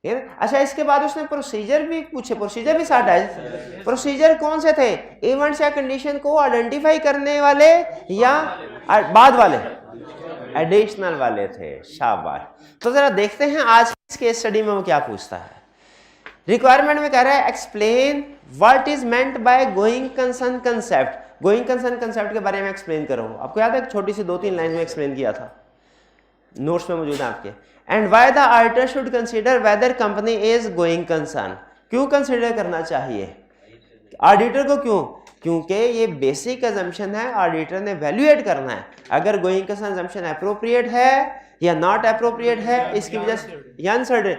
S1: अच्छा, इसके बाद उसने प्रोसीजर भी पूछे, प्रोसीजर भी साथ आए। प्रोसीजर कौन से थे? इवेंट्स या कंडीशन को आइडेंटिफाई करने वाले या बाद वाले? एडिशनल वाले थे। शाबाश। तो जरा देखते हैं आज इस केस स्टडी में वो क्या पूछता है। रिक्वायरमेंट में कह रहा है explain what is meant by going concern concept. Going concern concept के बारे में एक्सप्लेन करो। आपको याद है? छोटी सी 2-3 लाइन में एक्सप्लेन किया था, नोट्स में मौजूद है आपके। And why the auditor should consider weather company is going concern. क्यों कंसीडर करना चाहिए ऑडिटर को? क्यों? क्योंकि ये बेसिक अजम्पशन है, ऑडिटर ने वैल्यूएट करना है अगर गोइंग कंसर्न अजम्पशन अप्रोप्रिएट है या नॉट अप्रोप्रिएट है, इसकी वजह से या अनसर्टेन,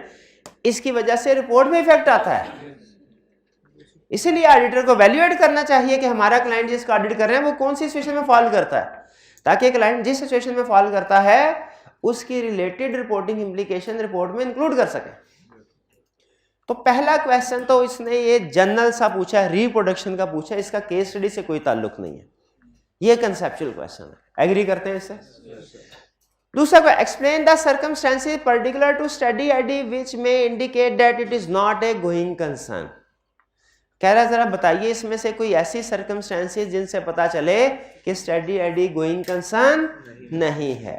S1: इसकी वजह से रिपोर्ट में इफेक्ट आता है। इसीलिए ऑडिटर को वैल्यूएट करना चाहिए कि हमारा क्लाइंट जिसका ऑडिट कर रहे हैं वो कौन सी सिचुएशन में फॉल करता है, ताकि क्लाइंट जिस सिचुएशन में फॉल करता है उसकी रिलेटेड रिपोर्टिंग इम्प्लीकेशन रिपोर्ट में इंक्लूड कर सके। तो पहला क्वेश्चन तो इसने ये जनरल सा पूछा है, रिप्रोडक्शन का पूछा है, इसका केस स्टडी से कोई ताल्लुक नहीं है, ये कंसेप्चुअल क्वेश्चन है। एग्री करते हैं इससे? दूसरा को explain the circumstances particular to study ID which may indicate that it is not a going concern. कह रहा है जरा बताइए इसमें से कोई ऐसी सर्कमस्टेंसेस जिनसे पता चले कि स्टडी आईडी गोइंग कंसर्न नहीं है।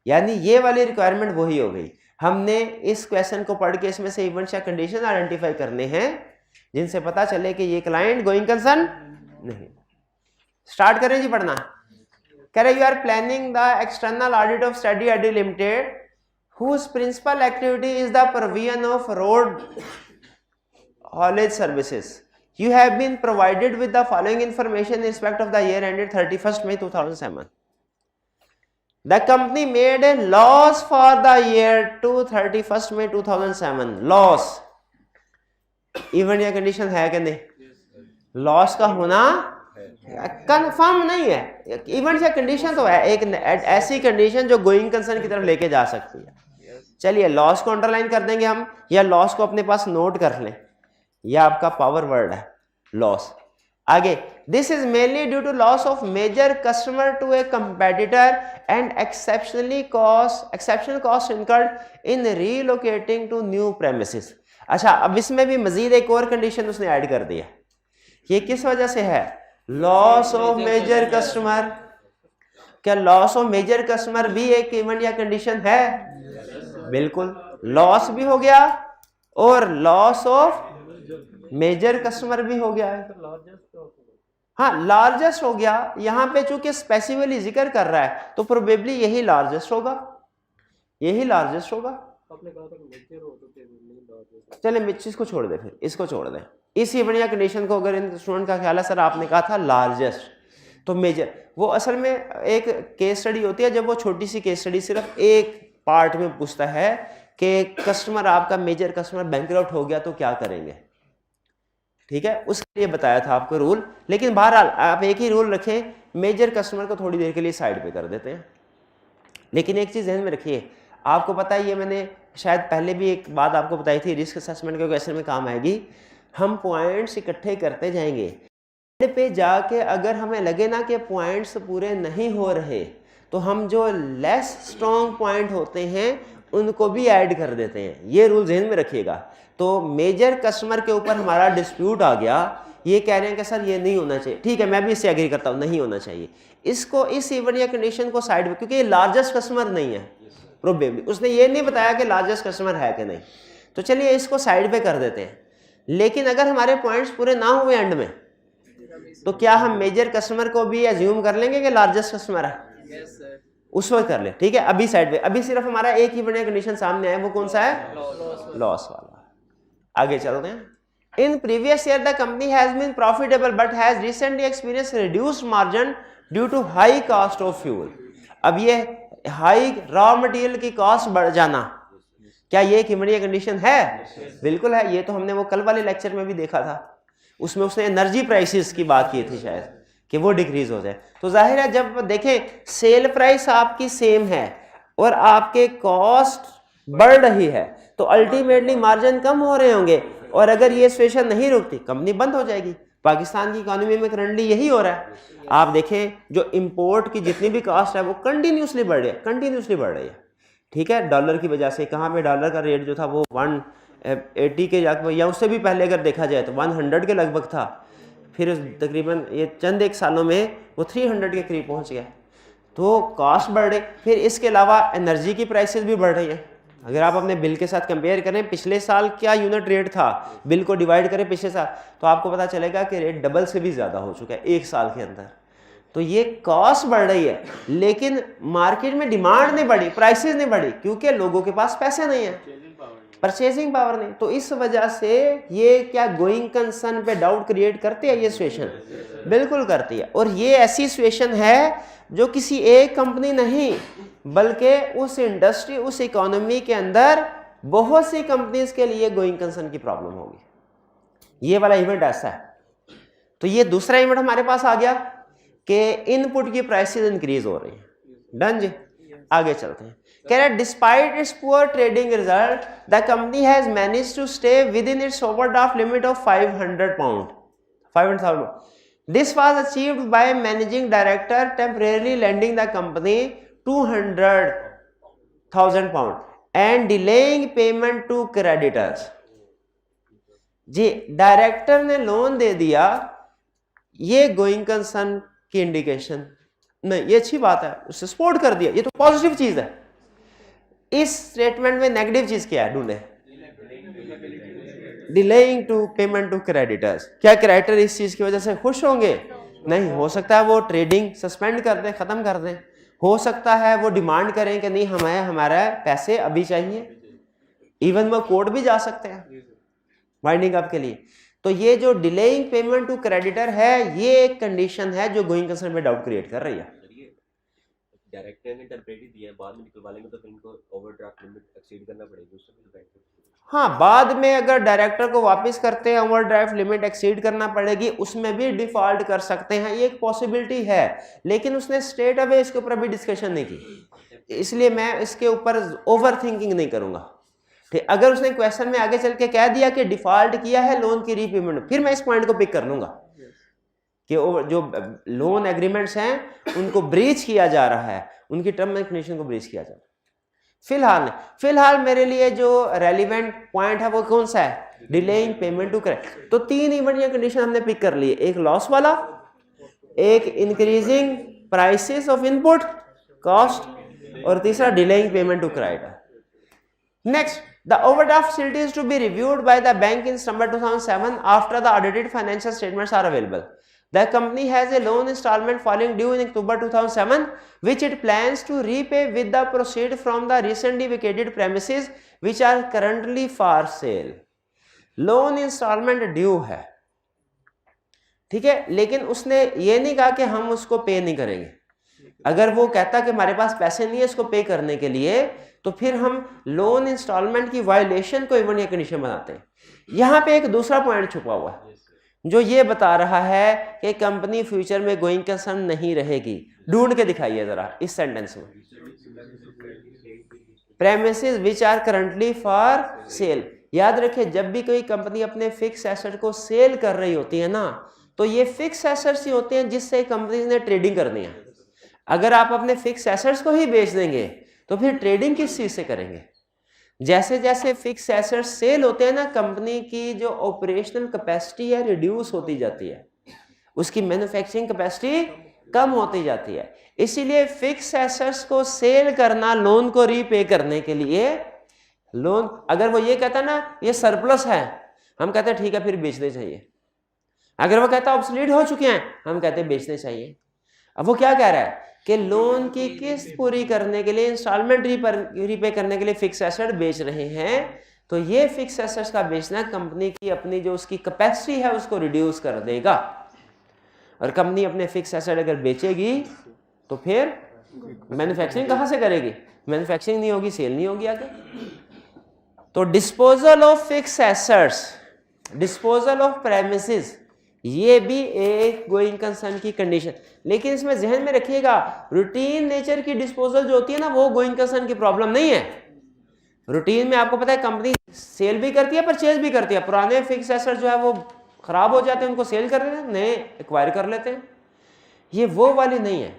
S1: यानी ये वाली रिक्वायरमेंट वही हो गई, हमने इस क्वेश्चन को पढ़ के इसमें से इवेंट्स या कंडीशन आइडेंटिफाई करने हैं जिनसे पता चले कि ये क्लाइंट गोइंग कंसर्न नहीं। स्टार्ट करें जी पढ़ना। कह रहे you are planning the external audit of study ID limited whose principal activity is the provision of road haulage services. You have been provided with the following information in respect of the year ended 31st May 2007. The company made a loss for the year to 31st May 2007. Loss. Event या condition है कि नहीं? Loss का होना confirm नहीं है, event या condition तो है, एक ऐसी कंडीशन जो गोइंग कंसर्न की तरफ लेके जा सकती है। चलिए लॉस को अंडरलाइन कर देंगे हम, या लॉस को अपने पास नोट कर लें, यह आपका पावर वर्ड है लॉस। आगे, this is mainly due to loss of major customer to a competitor and exceptional cost incurred in relocating to new premises. अच्छा, अब इसमें भी मजीद एक और कंडीशन उसने ऐड कर दिया। ये किस वजह से है? Loss of major customer. क्या लॉस ऑफ मेजर कस्टमर भी एक इवेंट या कंडीशन है? बिल्कुल, लॉस भी हो गया और लॉस ऑफ मेजर कस्टमर भी हो गया है। हाँ, लार्जेस्ट हो गया। यहां पे चूंकि स्पेसिफिकली जिक्र कर रहा है तो प्रोबेबली यही लार्जेस्ट होगा, यही लार्जेस्ट होगा। चले इसको छोड़ दे, फिर इसको छोड़ दें। इस इवेंट या कंडीशन को अगर इन स्टूडेंट का ख्याल है सर आपने कहा था लार्जेस्ट, तो मेजर, वो असल में एक केस स्टडी होती है जब वो छोटी सी केस स्टडी सिर्फ एक पार्ट में पूछता है कि कस्टमर आपका मेजर कस्टमर बैंकरप्ट हो गया तो क्या करेंगे। ठीक है, उसके लिए बताया था आपको रूल, लेकिन बहरहाल आप एक ही रूल रखें, मेजर कस्टमर को थोड़ी देर के लिए साइड पे कर देते हैं। लेकिन एक चीज़ ध्यान में रखिए, आपको पता है, ये मैंने शायद पहले भी एक बात आपको बताई थी, रिस्क असेसमेंट के क्वेश्चन में काम आएगी। हम पॉइंट्स इकट्ठे करते जाएंगे, पे जाके अगर हमें लगे ना कि पॉइंट्स पूरे नहीं हो रहे तो हम जो लेस स्ट्रॉन्ग पॉइंट होते हैं उनको भी ऐड कर देते हैं। ये रूल ध्यान में रखिएगा। तो मेजर कस्टमर के ऊपर हमारा डिस्प्यूट आ गया, ये कह रहे हैं कि सर ये नहीं होना चाहिए, ठीक है मैं भी इससे एग्री करता हूँ, नहीं होना चाहिए, इसको इस इवेंट या कंडीशन को साइड में, क्योंकि ये लार्जेस्ट कस्टमर नहीं है प्रोबेबली, उसने ये नहीं बताया कि लार्जेस्ट कस्टमर है कि नहीं, तो चलिए इसको साइड पे कर देते हैं। लेकिन अगर हमारे पॉइंट्स पूरे ना हुए एंड में, तो क्या हम मेजर कस्टमर को भी एज्यूम कर लेंगे कि लार्जेस्ट कस्टमर है? उस वक्त कर ले, ठीक है। अभी साइड पे, अभी सिर्फ हमारा एक ही बड़ा कंडीशन सामने आया, वो कौन सा है? लॉस वाला। आगे चलते हैं। In previous year the company has been profitable but has recently experience reduced margin due to high cost of fuel. अब ये हाई रॉ मटेरियल की कॉस्ट बढ़ जाना, क्या ये एक इमीडिएट कंडीशन है? बिल्कुल है। ये तो हमने वो कल वाले लेक्चर में भी देखा था, उसमें उसने एनर्जी प्राइसेस की बात की थी शायद, कि वो डिक्रीज हो जाए। तो जाहिर है जब देखें सेल प्राइस आपकी सेम है और आपके कॉस्ट बढ़ रही है तो अल्टीमेटली मार्जिन कम हो रहे होंगे, और अगर ये सिचुएशन नहीं रुकती कंपनी बंद हो जाएगी। पाकिस्तान की इकोनॉमी में करंटली यही हो रहा है। आप देखें जो इंपोर्ट की जितनी भी कॉस्ट है वो कंटिन्यूसली बढ़ रही है, कंटिन्यूसली बढ़ रही है, ठीक है। डॉलर की वजह से, कहाँ पे डॉलर का रेट जो था वो 180 के लगभग, या उससे भी पहले अगर देखा जाए तो 100 के लगभग था, फिर तकरीबन ये चंद एक सालों में वो 300 के करीब पहुंच गया। तो कॉस्ट बढ़ रही, फिर इसके अलावा एनर्जी की प्राइसेस भी बढ़ रही हैं। अगर आप अपने बिल के साथ कंपेयर करें, पिछले साल क्या यूनिट रेट था, बिल को डिवाइड करें पिछले साल, तो आपको पता चलेगा कि रेट डबल से भी ज़्यादा हो चुका है एक साल के अंदर। तो ये कॉस्ट बढ़ रही है, लेकिन मार्केट में डिमांड नहीं बढ़ी, प्राइसेस नहीं बढ़ी, क्योंकि लोगों के पास पैसे नहीं है, परचेसिंग पावर नहीं। तो इस वजह से ये क्या गोइंग कंसर्न पे डाउट क्रिएट करती है ये सिचुएशन? बिल्कुल करती है। और ये ऐसी सिचुएशन है जो किसी एक कंपनी नहीं, बल्कि उस इंडस्ट्री, उस इकोनॉमी के अंदर बहुत सी कंपनीज के लिए गोइंग कंसर्न की प्रॉब्लम होगी। ये वाला इवेंट ऐसा है। तो ये दूसरा इवेंट हमारे पास आ गया कि इनपुट की प्राइसेस इंक्रीज हो रही हैं। डन जी, आगे चलते हैं। कह रहा है despite its poor trading result the company has managed to stay within its overdraft limit of 500 pound 500,000। This was achieved by managing director temporarily lending the company 200,000 pound and delaying payment to creditors. जी, director ने loan दे दिया, ये going concern की indication नहीं, ये अच्छी बात है, उससे सपोर्ट कर दिया, ये तो पॉजिटिव चीज है। इस स्टेटमेंट में नेगेटिव चीज क्या है ढूंढे? Delaying to payment to creditors. क्या क्रेडिटर इस चीज की वजह से खुश होंगे? नहीं, हो सकता है वो ट्रेडिंग सस्पेंड कर दें, खत्म कर दें, हो सकता है वो डिमांड करें कि नहीं हमें हमारा पैसे अभी चाहिए, इवन वो कोर्ट भी जा सकते हैं वाइंडिंग अप के लिए। तो ये जो डिलेइंग पेमेंट टू क्रेडिटर है, ये एक कंडीशन है जो गोइंग कंसर्न में डाउट क्रिएट कर रही है।
S2: डायरेक्टर ने इंटरप्रेट ही दिया है, बाद में निकलवा लेंगे तो फिर इनको ओवरड्राफ्ट लिमिट एक्सीड करना पड़ेगी उससे भी।
S1: हाँ, बाद में अगर डायरेक्टर को वापस करते हैं ओवरड्राफ्ट लिमिट एक्सीड करना पड़ेगी, उसमें भी डिफॉल्ट कर सकते हैं, ये एक पॉसिबिलिटी है। लेकिन उसने स्ट्रेट अवे इसके ऊपर अभी डिस्कशन नहीं की, इसलिए मैं इसके ऊपर ओवर थिंकिंग नहीं करूंगा। ठीक, अगर उसने क्वेश्चन में आगे चल के कह दिया कि डिफॉल्ट किया है लोन की रीपेमेंट, फिर मैं इस पॉइंट को पिक कर लूंगा कि जो लोन एग्रीमेंट्स हैं उनको ब्रीच किया जा रहा है, उनकी टर्म एंड कंडीशन को ब्रीच किया जा रहा है। फिलहाल मेरे लिए जो रेलिवेंट पॉइंट है वो कौन सा है? Delaying payment to credit. तो 3 इवेंट या कंडीशन हमने पिक कर लिए, एक लॉस वाला, एक increasing prices of input cost, और तीसरा delaying payment to creditor. Next, the overdraft facility is to be reviewed by the bank in December 2007 after the audited financial statements are available. The company has a loan installment falling due in October 2007 which it plans to repay with the proceeds from the recently vacated premises which are currently for sale. Loan instalment due है, ठीक है, लेकिन उसने ये नहीं कहा कि हम उसको पे नहीं करेंगे। अगर वो कहता कि हमारे पास पैसे नहीं है इसको पे करने के लिए, तो फिर हम लोन इंस्टॉलमेंट की वायलेशन को इवन या कंडीशन बनाते हैं। यहां पे एक दूसरा पॉइंट छुपा हुआ है जो ये बता रहा है कि कंपनी फ्यूचर में गोइंग कंसर्न नहीं रहेगी। ढूंढ के दिखाइए जरा इस सेंटेंस में, premises which are currently for sale. याद रखें, जब भी कोई कंपनी अपने फिक्स एसेट को सेल कर रही होती है ना, तो ये फिक्स एसेट्स ही होते हैं जिससे कंपनी ने ट्रेडिंग करनी है। अगर आप अपने फिक्स एसेट्स को ही बेच देंगे तो फिर ट्रेडिंग किस चीज से करेंगे? जैसे जैसे फिक्स एसेट्स सेल होते हैं ना, कंपनी की जो ऑपरेशनल कैपेसिटी है रिड्यूस होती जाती है, उसकी मैन्युफैक्चरिंग कैपेसिटी कम होती जाती है। इसीलिए फिक्स एसेट्स को सेल करना लोन को रीपे करने के लिए, लोन अगर वो ये कहता ना ये सरप्लस है, हम कहते हैं ठीक है फिर बेचने चाहिए। अगर वो कहता ऑब्सोलीट हो चुके हैं, हम कहते हैं बेचने चाहिए। अब वो क्या कह रहा है कि लोन की किस्त पूरी करने के लिए, इंस्टॉलमेंट रीपे करने के लिए फिक्स एसेट बेच रहे हैं, तो ये फिक्स एसेट्स का बेचना कंपनी की अपनी जो उसकी कैपेसिटी है उसको रिड्यूस कर देगा। और कंपनी अपने फिक्स एसेट अगर बेचेगी तो फिर मैन्युफैक्चरिंग कहाँ से करेगी? मैन्युफैक्चरिंग नहीं होगी, सेल नहीं होगी आगे। तो disposal of fix assets, disposal of premises, ये भी एक गोइंग कंसर्न की कंडीशन। लेकिन इसमें ध्यान में रखिएगा, रूटीन नेचर की डिस्पोजल जो होती है ना, वो गोइंग कंसर्न की प्रॉब्लम नहीं है। रूटीन में आपको पता है कंपनी सेल भी करती है, परचेज भी करती है। पुराने फिक्स एसेट जो है वो खराब हो जाते हैं, उनको सेल कर देते हैं, नए एक्वायर कर लेते हैं। ये वो वाली नहीं है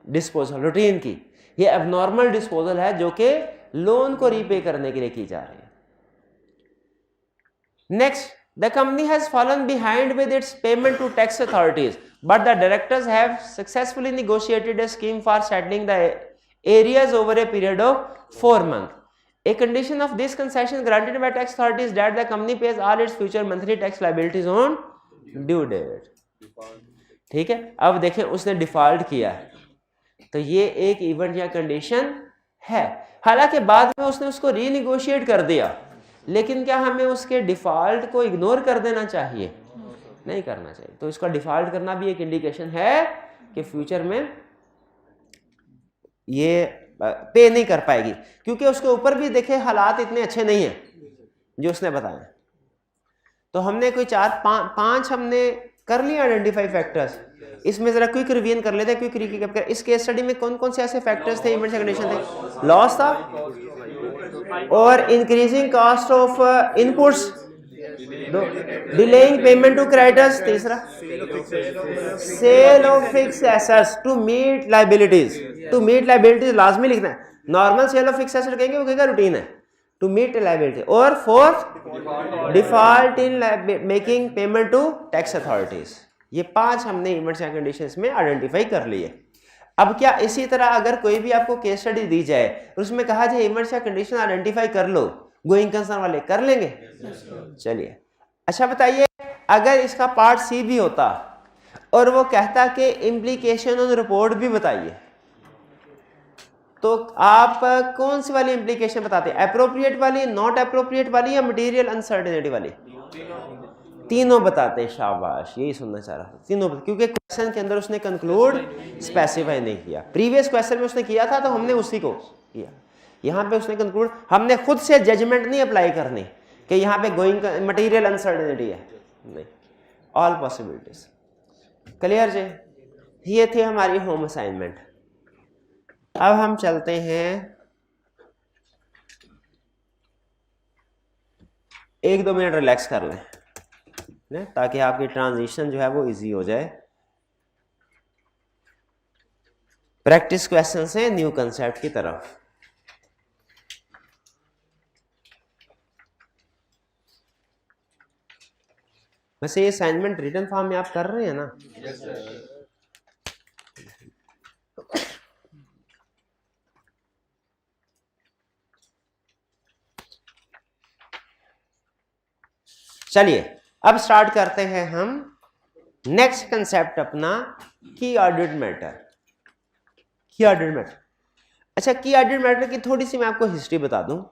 S1: डिस्पोजल रूटीन की, ये एबनॉर्मल डिस्पोजल है जो कि लोन को रीपे करने के लिए की जा रही है। Next, the company has fallen behind with its payment to tax authorities, but the directors have successfully negotiated a scheme for settling the areas over a period of 4 months. A condition of this concession granted by tax authorities that the company pays all its future monthly tax liabilities on due date. ठीक है, अब देखें उसने default किया है, तो ये एक इवेंट या कंडीशन है। हालांकि बाद में उसने उसको रीनिगोशिएट कर दिया, लेकिन क्या हमें उसके डिफॉल्ट को इग्नोर कर देना चाहिए? नहीं करना चाहिए। तो इसका डिफॉल्ट करना भी एक इंडिकेशन है कि फ्यूचर में ये पे नहीं कर पाएगी, क्योंकि उसके ऊपर भी देखे हालात इतने अच्छे नहीं हैं जो उसने बताया। तो हमने कोई 4-5 हमने कर लिया आइडेंटिफाई फैक्टर्स। इसमें जरा क्विक रिवीजन कर लेते हैं, क्विक रिकैप कर। इस केस स्टडी में कौन कौन से ऐसे फैक्टर्स थे, इवेंट्स या कंडीशन थे? लॉस था और increasing cost of inputs, delaying payment to creditors, तीसरा sale of fixed assets to meet liabilities. To meet liabilities लाजमी लिखना है, normal sale of fixed asset कहेंगे वो कहेगा रूटीन है, टू मीट लायबिलिटी। और fourth default in making payment to tax authorities. ये 5 हमने इवेंट्स या कंडीशंस में आइडेंटिफाई कर लिए। अब क्या इसी तरह अगर कोई भी आपको केस स्टडी दी जाए और उसमें कहा जाए इवेंट्स या कंडीशन आइडेंटिफाई कर लो, गोइंग कंसर्न वाले कर लेंगे? चलिए, अच्छा बताइए, अगर इसका पार्ट सी भी होता और वो कहता कि इम्प्लीकेशन ऑन रिपोर्ट भी बताइए, तो आप कौन सी वाली इम्प्लीकेशन बताते? एप्रोप्रिएट वाली, नॉट एप्रोप्रिएट वाली या मटेरियल अनसर्टेनिटी वाली? तीनों बताते। शाबाश, यही सुनना चाह रहा था, तीनों बताते, क्योंकि क्वेश्चन के अंदर उसने कंक्लूड स्पेसिफाई नहीं किया। प्रीवियस क्वेश्चन में उसने किया था तो हमने उसी को किया। यहाँ पे उसने कंक्लूड, हमने खुद से जजमेंट नहीं अप्लाई करनी कि यहाँ पे गोइंग मटेरियल अनसर्टेनिटी है, नहीं, ऑल पॉसिबिलिटीज। क्लियर जी? ये थे हमारी होम असाइनमेंट। अब हम चलते हैं, 1-2 मिनट रिलैक्स कर लें ताकि आपकी ट्रांजिशन जो है वो इजी हो जाए। प्रैक्टिस क्वेश्चन से न्यू कंसेप्ट की तरफ। वैसे ये असाइनमेंट रिटन फॉर्म में आप कर रहे हैं ना?
S4: Yes sir.
S1: चलिए अब स्टार्ट करते हैं हम नेक्स्ट कंसेप्ट अपना, की ऑर्डर्ड मैटर। की ऑर्डर्ड मैटर, अच्छा की ऑर्डर्ड मैटर की थोड़ी सी मैं आपको हिस्ट्री बता दूं।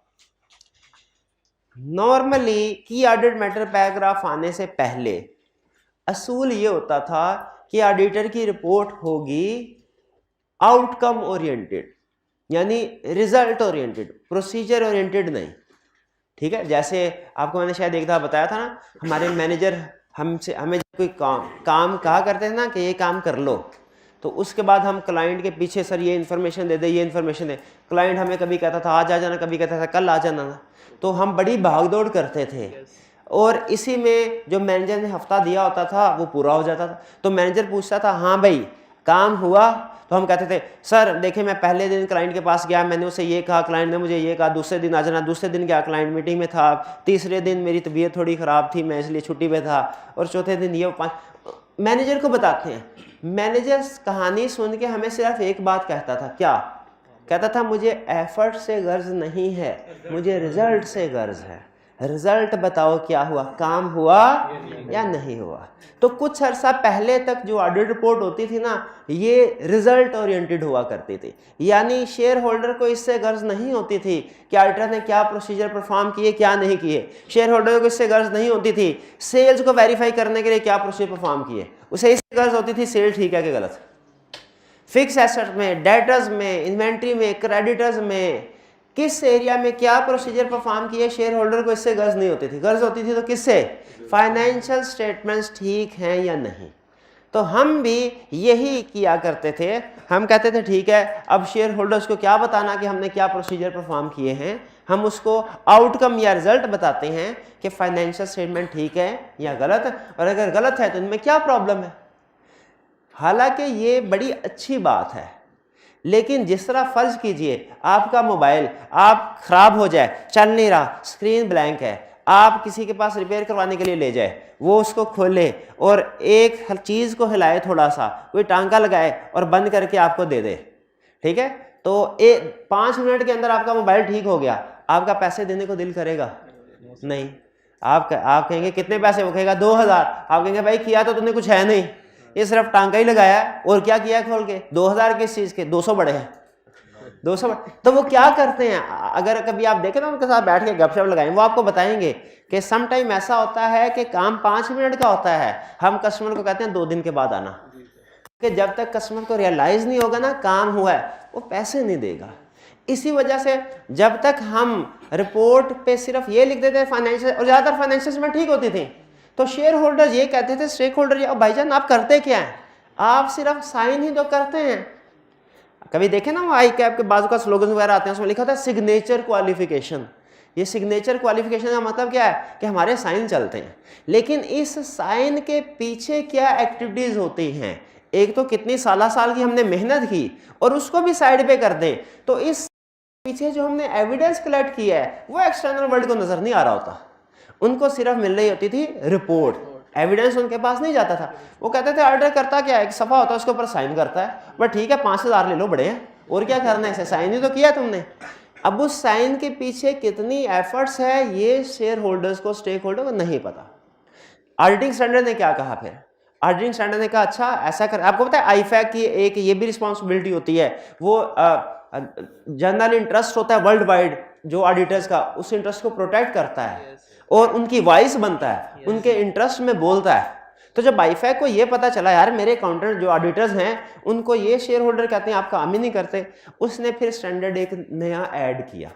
S1: नॉर्मली की ऑर्डर्ड मैटर पैराग्राफ आने से पहले असूल ये होता था कि ऑडिटर की रिपोर्ट होगी आउटकम ओरिएंटेड, यानी रिजल्ट ओरिएंटेड, प्रोसीजर ओरिएंटेड नहीं। ठीक है, जैसे आपको मैंने शायद एक दफा बताया था ना, हमारे मैनेजर हमें कोई काम कहा करते थे ना कि ये काम कर लो, तो उसके बाद हम क्लाइंट के पीछे सर ये इन्फॉर्मेशन दे दे, ये इन्फॉर्मेशन दे। क्लाइंट हमें कभी कहता था आज आ जाना, कभी कहता था कल आ जाना, तो हम बड़ी भागदौड़ करते थे और इसी में जो मैनेजर ने हफ्ता दिया होता था वो पूरा हो जाता था। तो मैनेजर पूछता था हाँ भाई काम हुआ, तो हम कहते थे सर देखें मैं पहले दिन क्लाइंट के पास गया, मैंने उसे ये कहा, क्लाइंट ने मुझे ये कहा, दूसरे दिन आ जाना, दूसरे दिन गया क्लाइंट मीटिंग में था, तीसरे दिन मेरी तबीयत थोड़ी ख़राब थी मैं इसलिए छुट्टी पे था, और चौथे दिन ये मैनेजर को बताते हैं। मैनेजर कहानी सुन के हमें सिर्फ एक बात कहता था, क्या कहता था? मुझे एफर्ट से गर्ज नहीं है, मुझे रिजल्ट से गर्ज है। रिजल्ट बताओ क्या हुआ, काम हुआ या नहीं हुआ। तो कुछ अर्सा पहले तक जो ऑडिट रिपोर्ट होती थी ना, ये रिजल्ट ओरिएंटेड हुआ करती थी, यानी शेयर होल्डर को इससे गर्ज नहीं होती थी कि ऑडिटर ने क्या प्रोसीजर परफॉर्म किए क्या नहीं किए। शेयर होल्डर को इससे गर्ज नहीं होती थी सेल्स को वेरीफाई करने के लिए क्या प्रोसीजर परफॉर्म किए, उसे इससे गर्ज होती थी सेल ठीक है कि गलत। फिक्स एसेट में, डेटर्स में, इन्वेंट्री में, क्रेडिटर्स में किस एरिया में क्या प्रोसीजर परफॉर्म किए, शेयर होल्डर को इससे गर्ज नहीं होती थी। गर्ज होती थी तो किससे? फाइनेंशियल स्टेटमेंट्स ठीक हैं या नहीं। तो हम भी यही किया करते थे, हम कहते थे ठीक है अब शेयर होल्डर्स को क्या बताना कि हमने क्या प्रोसीजर परफॉर्म किए हैं, हम उसको आउटकम या रिजल्ट बताते हैं कि फाइनेंशियल स्टेटमेंट ठीक है या गलत, और अगर गलत है तो इनमें क्या प्रॉब्लम है। हालांकि ये बड़ी अच्छी बात है, लेकिन जिस तरह फर्ज कीजिए आपका मोबाइल आप खराब हो जाए, चल नहीं रहा, स्क्रीन ब्लैंक है, आप किसी के पास रिपेयर करवाने के लिए ले जाए, वो उसको खोले और एक हर चीज़ को हिलाए, थोड़ा सा कोई टांका लगाए और बंद करके आपको दे दे, ठीक है, तो 5 मिनट के अंदर आपका मोबाइल ठीक हो गया, आपका पैसे देने को दिल करेगा? नहीं। आप कहेंगे कितने पैसे, वो कहेगा 2000, आप कहेंगे भाई किया तो तुमने कुछ है नहीं, ये सिर्फ टांका ही लगाया है और क्या किया खोल के 2000 किस चीज के 200 बड़े हैं 200 बड़े। तो वो क्या करते हैं, अगर कभी आप देखें ना उनके साथ बैठ के गपशप लगाएं, वो आपको बताएंगे कि सम टाइम ऐसा होता है कि काम 5 मिनट का होता है, हम कस्टमर को कहते हैं 2 दिन के बाद आना, कि जब तक कस्टमर को रियलाइज नहीं होगा ना काम हुआ है वो पैसे नहीं देगा। इसी वजह से जब तक हम रिपोर्ट पे सिर्फ ये लिख देते फाइनेंशियल, और ज़्यादातर फाइनेंशियल में ठीक होती थी, तो शेयर होल्डर्स ये कहते थे स्टेक होल्डर, ये भाईजान आप करते क्या हैं, आप सिर्फ साइन ही तो करते हैं। कभी देखे ना वो आई कैप के बाजू का स्लोगन वगैरह आते हैं, उसमें लिखा था सिग्नेचर क्वालिफिकेशन। ये सिग्नेचर क्वालिफिकेशन का मतलब क्या है कि हमारे साइन चलते हैं, लेकिन इस साइन के पीछे क्या एक्टिविटीज होती हैं, एक तो कितनी साल की हमने मेहनत की और उसको भी साइड पे कर दें, तो इस पीछे जो हमने एविडेंस कलेक्ट किया है वो एक्सटर्नल वर्ल्ड को नजर नहीं आ रहा होता, उनको सिर्फ मिल रही होती थी रिपोर्ट, एविडेंस उनके पास नहीं जाता था। वो कहते थे ऑर्डर करता क्या है, एक सफा होता है उसके ऊपर साइन करता है, बट ठीक है 5000 ले लो बड़े हैं, और क्या करना है, ऐसे साइन ही तो किया तुमने। अब उस साइन के पीछे कितनी एफर्ट्स है ये शेयर होल्डर्स को, स्टेक होल्डर को नहीं पता। ऑडिटिंग स्टैंडर्ड ने क्या कहा फिर, ऑडिटिंग स्टैंडर्ड ने कहा अच्छा ऐसा कर, आपको पता है आईफैक की एक ये भी रिस्पॉन्सिबिलिटी होती है, वो जनरल इंटरेस्ट होता है वर्ल्ड वाइड जो ऑडिटर्स का, उस इंटरेस्ट को प्रोटेक्ट करता है और उनकी वॉइस बनता है, उनके इंटरेस्ट में बोलता है। तो जब आईफैक को ये पता चला यार मेरे अकाउंटेंट जो ऑडिटर्स हैं उनको ये शेयर होल्डर कहते हैं आप काम ही नहीं करते, उसने फिर स्टैंडर्ड एक नया ऐड किया,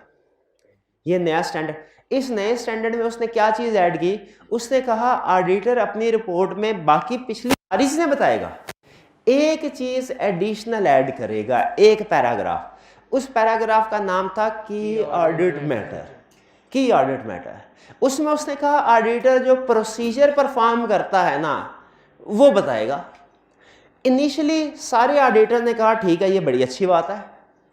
S1: ये नया स्टैंडर्ड। इस नए स्टैंडर्ड में उसने क्या चीज ऐड की, उसने कहा ऑडिटर अपनी रिपोर्ट में बाकी पिछली सारी चीजें बताएगा, एक चीज एडिशनल ऐड करेगा, एक पैराग्राफ, उस पैराग्राफ का नाम था की audit matter, key audit matter. उसमें उसने कहा ऑडिटर जो प्रोसीजर परफॉर्म करता है ना वो बताएगा। इनिशियली सारे ऑडिटर ने कहा ठीक है ये बड़ी अच्छी बात है,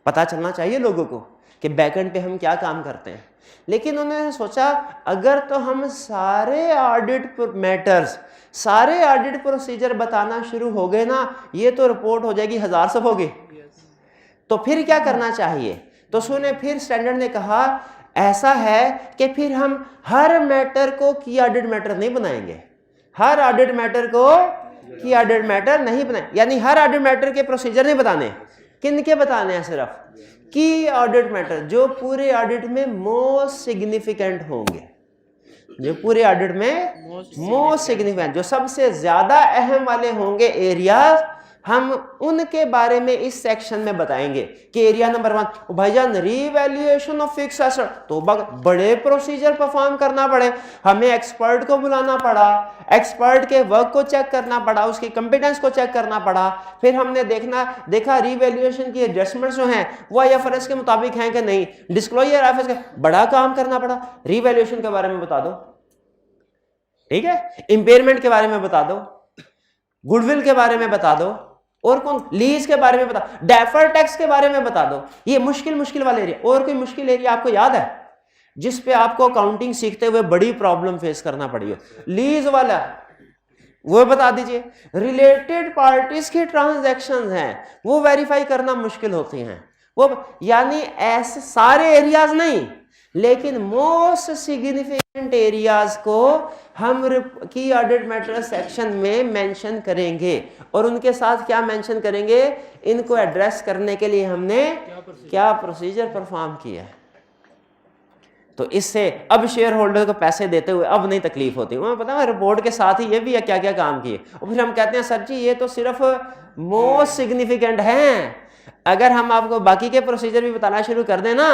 S1: पता चलना चाहिए लोगों को कि बैकएंड पे हम क्या काम करते हैं, लेकिन उन्होंने सोचा अगर तो हम सारे ऑडिट मैटर्स, सारे ऑडिट प्रोसीजर बताना शुरू हो गए ना, ये तो रिपोर्ट हो जाएगी 1000 सफों की, तो फिर क्या करना चाहिए। तो सुने फिर स्टैंडर्ड ने कहा ऐसा है कि फिर हम हर मैटर को की ऑडिट मैटर नहीं बनाएंगे, हर ऑडिट मैटर को की ऑडिट मैटर नहीं बनाए, यानी हर ऑडिट मैटर के प्रोसीजर नहीं बताने, किन के बताने हैं, सिर्फ की ऑडिट मैटर जो पूरे ऑडिट में मोस्ट सिग्निफिकेंट होंगे, जो पूरे ऑडिट में मोस्ट सिग्निफिकेंट, जो सबसे ज्यादा अहम वाले होंगे एरियाज, हम उनके बारे में इस सेक्शन में बताएंगे कि एरिया नंबर 1 भाईजान रीवैल्यूएशन ऑफ फिक्स एसेट, तो बड़े प्रोसीजर परफॉर्म करना पड़े, हमें एक्सपर्ट को बुलाना पड़ा, एक्सपर्ट के वर्क को चेक करना पड़ा, उसकी कंपिटेंस को चेक करना पड़ा, फिर हमने देखा रीवैल्यूएशन की एडजस्टमेंट्स जो हैं वो आईएफआरएस के मुताबिक हैं कि नहीं, डिस्क्लोजर ऑफिस का बड़ा काम करना पड़ा, रीवैल्यूएशन के बारे में बता दो, ठीक है, इंपेयरमेंट के बारे में बता दो, गुडविल के बारे में बता दो, और कौन लीज के बारे में बता, डेफर टैक्स के बारे में बता दो, ये मुश्किल वाले एरिया। और कोई मुश्किल एरिया आपको याद है जिस पे आपको अकाउंटिंग सीखते हुए बड़ी प्रॉब्लम फेस करना पड़ी हो, लीज वाला वो बता दीजिए। रिलेटेड पार्टीज के ट्रांजैक्शंस हैं वो वेरीफाई करना मुश्किल होती हैं, वो यानी ऐसे सारे एरियाज नहीं लेकिन मोस्ट सिग्निफिकेंट एरियाज को हम की ऑडिट मैटर सेक्शन में मेंशन करेंगे, और उनके साथ क्या मेंशन करेंगे, इनको एड्रेस करने के लिए हमने क्या प्रोसीजर परफॉर्म किया है। तो इससे अब शेयर होल्डर को पैसे देते हुए अब नहीं तकलीफ होती, वहाँ पता है रिपोर्ट के साथ ही ये भी है क्या क्या काम किए, और फिर हम कहते हैं सर जी ये तो सिर्फ मोस्ट सिग्निफिकेंट हैं, अगर हम आपको बाकी के प्रोसीजर भी बताना शुरू कर दें ना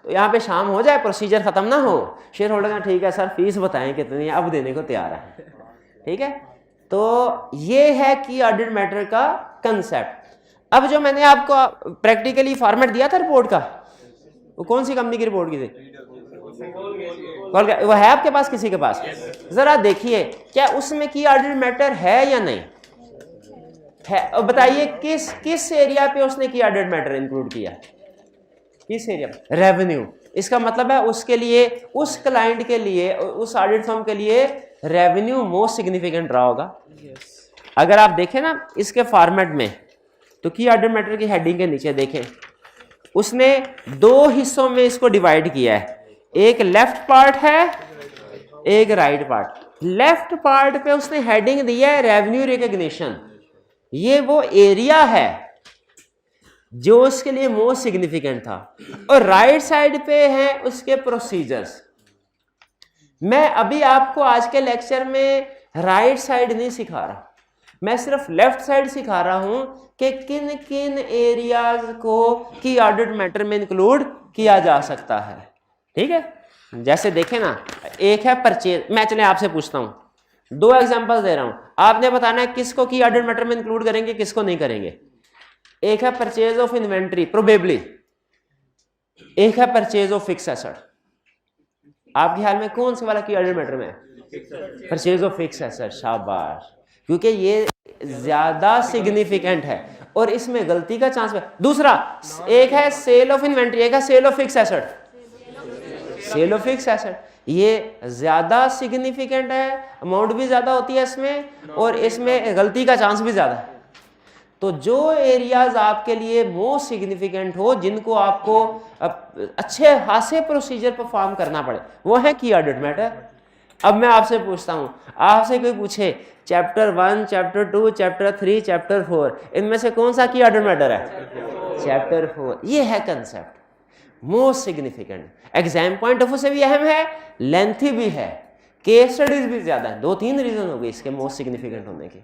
S1: तो यहाँ पे शाम हो जाए, प्रोसीजर खत्म ना हो, शेयर होल्डर का ठीक है सर फीस बताएं कितनी है, अब देने को तैयार है, ठीक है। तो ये है की ऑडिट मैटर का कंसेप्ट। अब जो मैंने आपको प्रैक्टिकली फॉर्मेट दिया था रिपोर्ट का, वो कौन सी कंपनी की रिपोर्ट की थी, वो है आपके पास, किसी के पास, जरा देखिए क्या उसमें की ऑडिट मैटर है या नहीं है, बताइए किस एरिया पे उसने की ऑडिट मैटर इंक्लूड किया, किस एरिया में, रेवेन्यू। इसका मतलब है उसके लिए, उस क्लाइंट के लिए, उस ऑडिट फर्म के लिए रेवेन्यू मोस्ट सिग्निफिकेंट रहा होगा। अगर आप देखें ना इसके फॉर्मेट में, तो की ऑडिट मैटर की हेडिंग के नीचे देखें, उसने 2 हिस्सों में इसको डिवाइड किया है, एक लेफ्ट पार्ट है एक राइट पार्ट। लेफ्ट पार्ट पे उसने हेडिंग दी है रेवेन्यू रिकग्निशन, ये वो एरिया है जो उसके लिए मोस्ट सिग्निफिकेंट था, और राइट साइड पे है उसके प्रोसीजर्स। मैं अभी आपको आज के लेक्चर में राइट साइड नहीं सिखा रहा, मैं सिर्फ लेफ्ट साइड सिखा रहा हूं कि किन किन एरियाज को की ऑर्डर्ड मैटर में इंक्लूड किया जा सकता है। ठीक है, जैसे देखें ना, एक है परचेज। मैं चले आपसे पूछता हूं, 2 एग्जांपल दे रहा हूं, आपने बताना है किसको की ऑर्डर्ड मैटर में इंक्लूड करेंगे, किसको नहीं करेंगे। एक है परचेज ऑफ इन्वेंट्री प्रोबेबली, एक है परचेज ऑफ फिक्स एसेट। आपके ख्याल में कौन से वाला की ऑर्डर्ड मैटर में है? परचेज ऑफ फिक्स एसेट, शाबाश, क्योंकि ये ज्यादा सिग्निफिकेंट है और इसमें गलती का चांस है। दूसरा, एक है सेल ऑफ इन्वेंट्री, एक है sale of fix asset. Sale of fix asset ये ज्यादा सिग्निफिकेंट है, अमाउंट भी ज्यादा होती है इसमें, और इसमें गलती का चांस भी ज्यादा है। तो जो एरियाज आपके लिए मोस्ट सिग्निफिकेंट हो, जिनको आपको अच्छे खासे प्रोसीजर परफॉर्म करना पड़े, वो है की ऑर्डर्ड मैटर। अब मैं आपसे पूछता हूं, आपसे कोई पूछे चैप्टर 1, चैप्टर 2, चैप्टर 3, चैप्टर 4, इनमें से कौन सा की ऑर्डर्ड मैटर है? चैप्टर 4। ये है concept most significant, exam point of view से भी अहम है, लेंथी भी है, केस स्टडीज भी ज्यादा है। 2-3 रीजन हो गए इसके मोस्ट सिग्निफिकेंट होने के।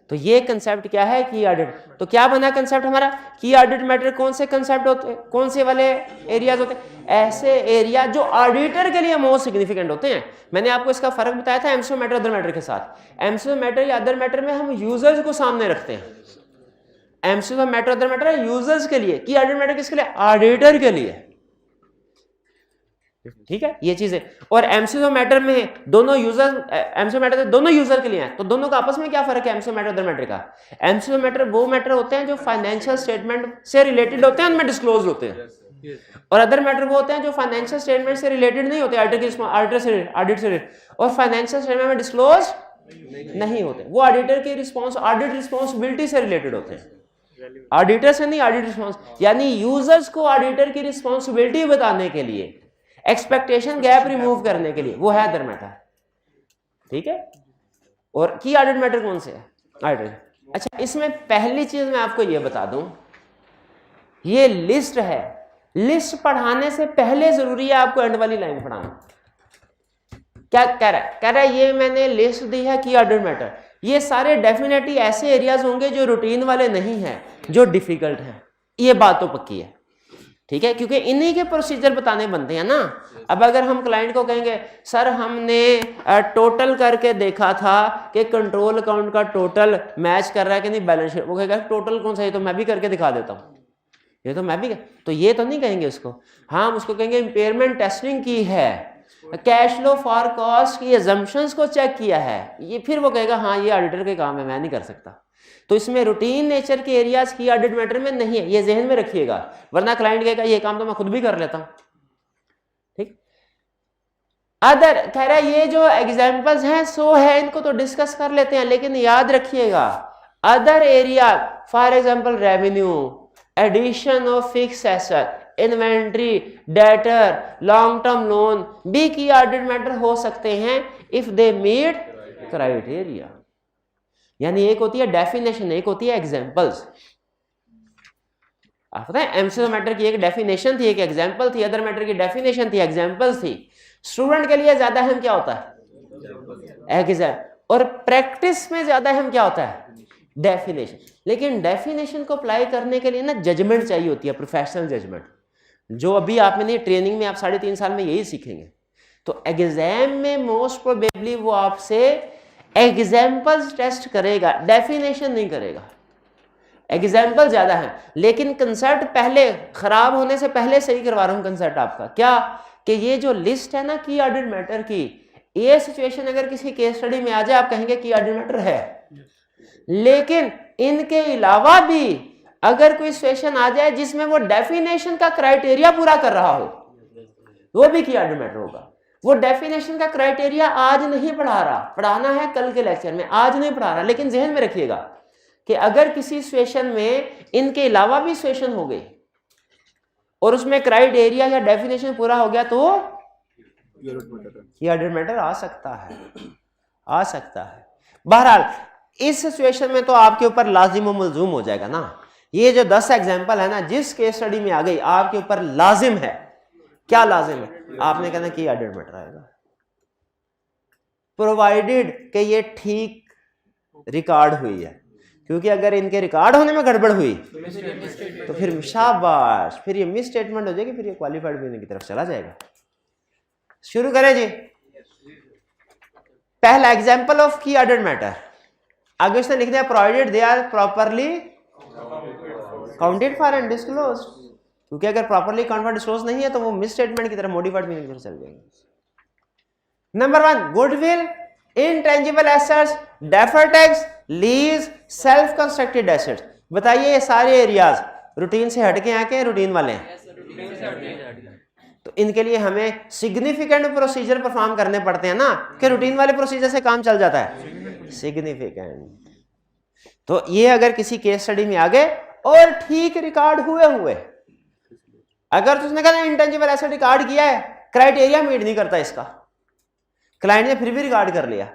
S1: तो ये कंसेप्ट क्या है? की ऑर्डर्ड। तो क्या बना कंसेप्ट हमारा? की ऑर्डर्ड मैटर कौन से कंसेप्ट होते हैं, कौन से वाले एरियाज होते हैं? ऐसे एरिया जो ऑडिटर के लिए मोस्ट सिग्निफिकेंट होते हैं। मैंने आपको इसका फर्क बताया था एमसीक्यू मैटर अदर मैटर के साथ। एमसीक्यू मैटर या अदर मैटर में हम यूजर्स को सामने रखते हैं। MCQ matter other matter users के लिए, की ऑर्डर्ड मैटर किसके लिए? ऑडिटर के लिए। ठीक है, ये चीज है। और एमसीक्यू मैटर में दोनों यूजर, एमसीक्यू मैटर दोनों यूजर के लिए है, तो दोनों का आपस में क्या फर्क है एमसीक्यू मैटर अदर मैटर का? एमसीक्यू मैटर वो मैटर होते हैं जो फाइनेंशियल स्टेटमेंट से रिलेटेड होते हैं, उनमें डिस्क्लोज होते हैं, और अदर मैटर वो होते हैं जो फाइनेंशियल स्टेटमेंट से रिलेटेड नहीं होते, ऑडिट से रिलेटेड, और फाइनेंशियल स्टेटमेंट में डिस्क्लोज नहीं होते, वो ऑडिटर की ऑडिट रिस्पॉन्सिबिलिटी से रिलेटेड होते हैं, ऑडिटर से नहीं। ऑडिट रिस्पॉन्स यानी यूजर्स को ऑडिटर की रिस्पॉन्सिबिलिटी बताने के लिए, एक्सपेक्टेशन गैप रिमूव करने के लिए, वो है अदर मैटर। ठीक है, और की ऑर्डर्ड मैटर कौन से है? ऑडिटर। अच्छा, इसमें पहली चीज मैं आपको ये बता दूं, ये लिस्ट है, लिस्ट पढ़ाने से पहले जरूरी है आपको एंड वाली लाइन पढ़ाना। क्या कह रहा है? कह रहा है ये मैंने लिस्ट दी है की ऑर्डर्ड मैटर, ये सारे डेफिनेटली ऐसे एरियाज होंगे जो रूटीन वाले नहीं हैं, जो डिफिकल्ट हैं, ये बात तो पक्की है। ठीक है, क्योंकि इन्हीं के प्रोसीजर बताने बनते हैं ना। अब अगर हम क्लाइंट को कहेंगे सर हमने टोटल करके देखा था कि कंट्रोल अकाउंट का टोटल मैच कर रहा है कि नहीं बैलेंस शीट, वो कहेगा टोटल कौन सा है, तो मैं भी करके दिखा देता हूँ, ये तो मैं भी, तो ये तो नहीं कहेंगे उसको। हाँ, उसको कहेंगे इंपेयरमेंट टेस्टिंग की है, कैश फ्लो फॉर कॉस्ट की अजम्पशंस को चेक किया है, ये फिर वो कहेगा हाँ ये ऑडिटर के काम है, मैं नहीं कर सकता। तो इसमें रूटीन नेचर के एरियाज की ऑडिट मैटर में नहीं है, ये जहन में रखिएगा, वरना क्लाइंट कहेगा ये काम तो मैं खुद भी कर लेता हूं। ठीक, अदर कह रहा है ये जो एग्जांपल्स हैं सो है, इनको तो डिस्कस कर लेते हैं, लेकिन याद रखिएगा other area, for example revenue, addition of fix asset, inventory, debtor, long term loan भी की ऑडिट मैटर हो सकते हैं इफ दे मीट क्राइटेरिया। यानी एक होती है डेफिनेशन, एक होती है एग्जांपल्स। आप पता है एमसीक्यू मैटर की एक डेफिनेशन थी, एक एग्जांपल थी, अदर मैटर की डेफिनेशन थी, एग्जांपल्स थी। स्टूडेंट के लिए ज्यादा अहम क्या होता है? एग्जाम, और प्रैक्टिस में ज्यादा अहम क्या होता है? डेफिनेशन। लेकिन डेफिनेशन को अप्लाई करने के लिए ना जजमेंट चाहिए होती है, प्रोफेशनल जजमेंट, जो अभी आप में ट्रेनिंग में आप 3.5 साल में यही सीखेंगे। तो एग्जाम में मोस्ट प्रोबेबली वो आपसे एग्जाम्पल्स टेस्ट करेगा, डेफिनेशन नहीं करेगा। एग्जाम्पल ज्यादा है, लेकिन कंसेप्ट पहले खराब होने से पहले सही करवा रहा हूं कंसेप्ट आपका। क्या कि ये जो लिस्ट है ना की ऑडिट मैटर की, ये सिचुएशन अगर किसी केस स्टडी में आ जाए आप कहेंगे की ऑडिट मैटर है, लेकिन इनके अलावा भी अगर कोई सिचुएशन आ जाए जिसमें वो डेफिनेशन का क्राइटेरिया पूरा कर रहा हो, वो भी की ऑडिट मैटर होगा। वो डेफिनेशन का क्राइटेरिया आज नहीं पढ़ा रहा, पढ़ाना है कल के लेक्चर में, आज नहीं पढ़ा रहा, लेकिन जहन में रखिएगा कि अगर किसी सिचुएशन में इनके अलावा भी सिचुएशन हो गई और उसमें क्राइटेरिया या डेफिनेशन पूरा हो गया तो ये ऑडिट मैटर आ सकता है, आ सकता है। बहरहाल इस सिचुएशन में तो आपके ऊपर लाजिम व मलजूम हो जाएगा ना, ये जो 10 एग्जाम्पल है ना, जिस केस स्टडी में आ गई आपके ऊपर लाजिम है, क्या लाजिम है, आपने कहना की एडेड मैटर आएगा, प्रोवाइडेड कि ये ठीक रिकॉर्ड हुई है, क्योंकि अगर इनके रिकॉर्ड होने में गड़बड़ हुई तो फिर शाबाश, फिर ये मिस स्टेटमेंट हो जाएगी, फिर ये क्वालिफाइड होने की तरफ चला जाएगा। शुरू करें जी। पहला example of key added matter, आगे उसने लिख दिया provided they are properly counted for and disclosed, क्योंकि अगर प्रॉपरली काउंटेड डिस्क्लोज नहीं है तो वो मिस स्टेटमेंट की तरफ मॉडिफाइड मीनिंग की तरफ चल जाएंगे। Number 1 goodwill, intangible assets, deferred tax, lease, self constructed assets. बताइए ये सारे एरियाज रूटीन से हटके आके रूटीन वाले हैं, तो इनके लिए हमें सिग्निफिकेंट प्रोसीजर परफॉर्म करने पड़ते हैं ना, कि रूटीन वाले प्रोसीजर से काम चल जाता है सिग्निफिकेंट। तो ये अगर किसी केस स्टडी में आ गए और ठीक रिकॉर्ड हुए, अगर तुमने कहा इंटेंजिबल एसेट रिकॉर्ड किया है, क्राइटेरिया मीट नहीं करता इसका, क्लाइंट ने फिर भी रिकॉर्ड कर लिया,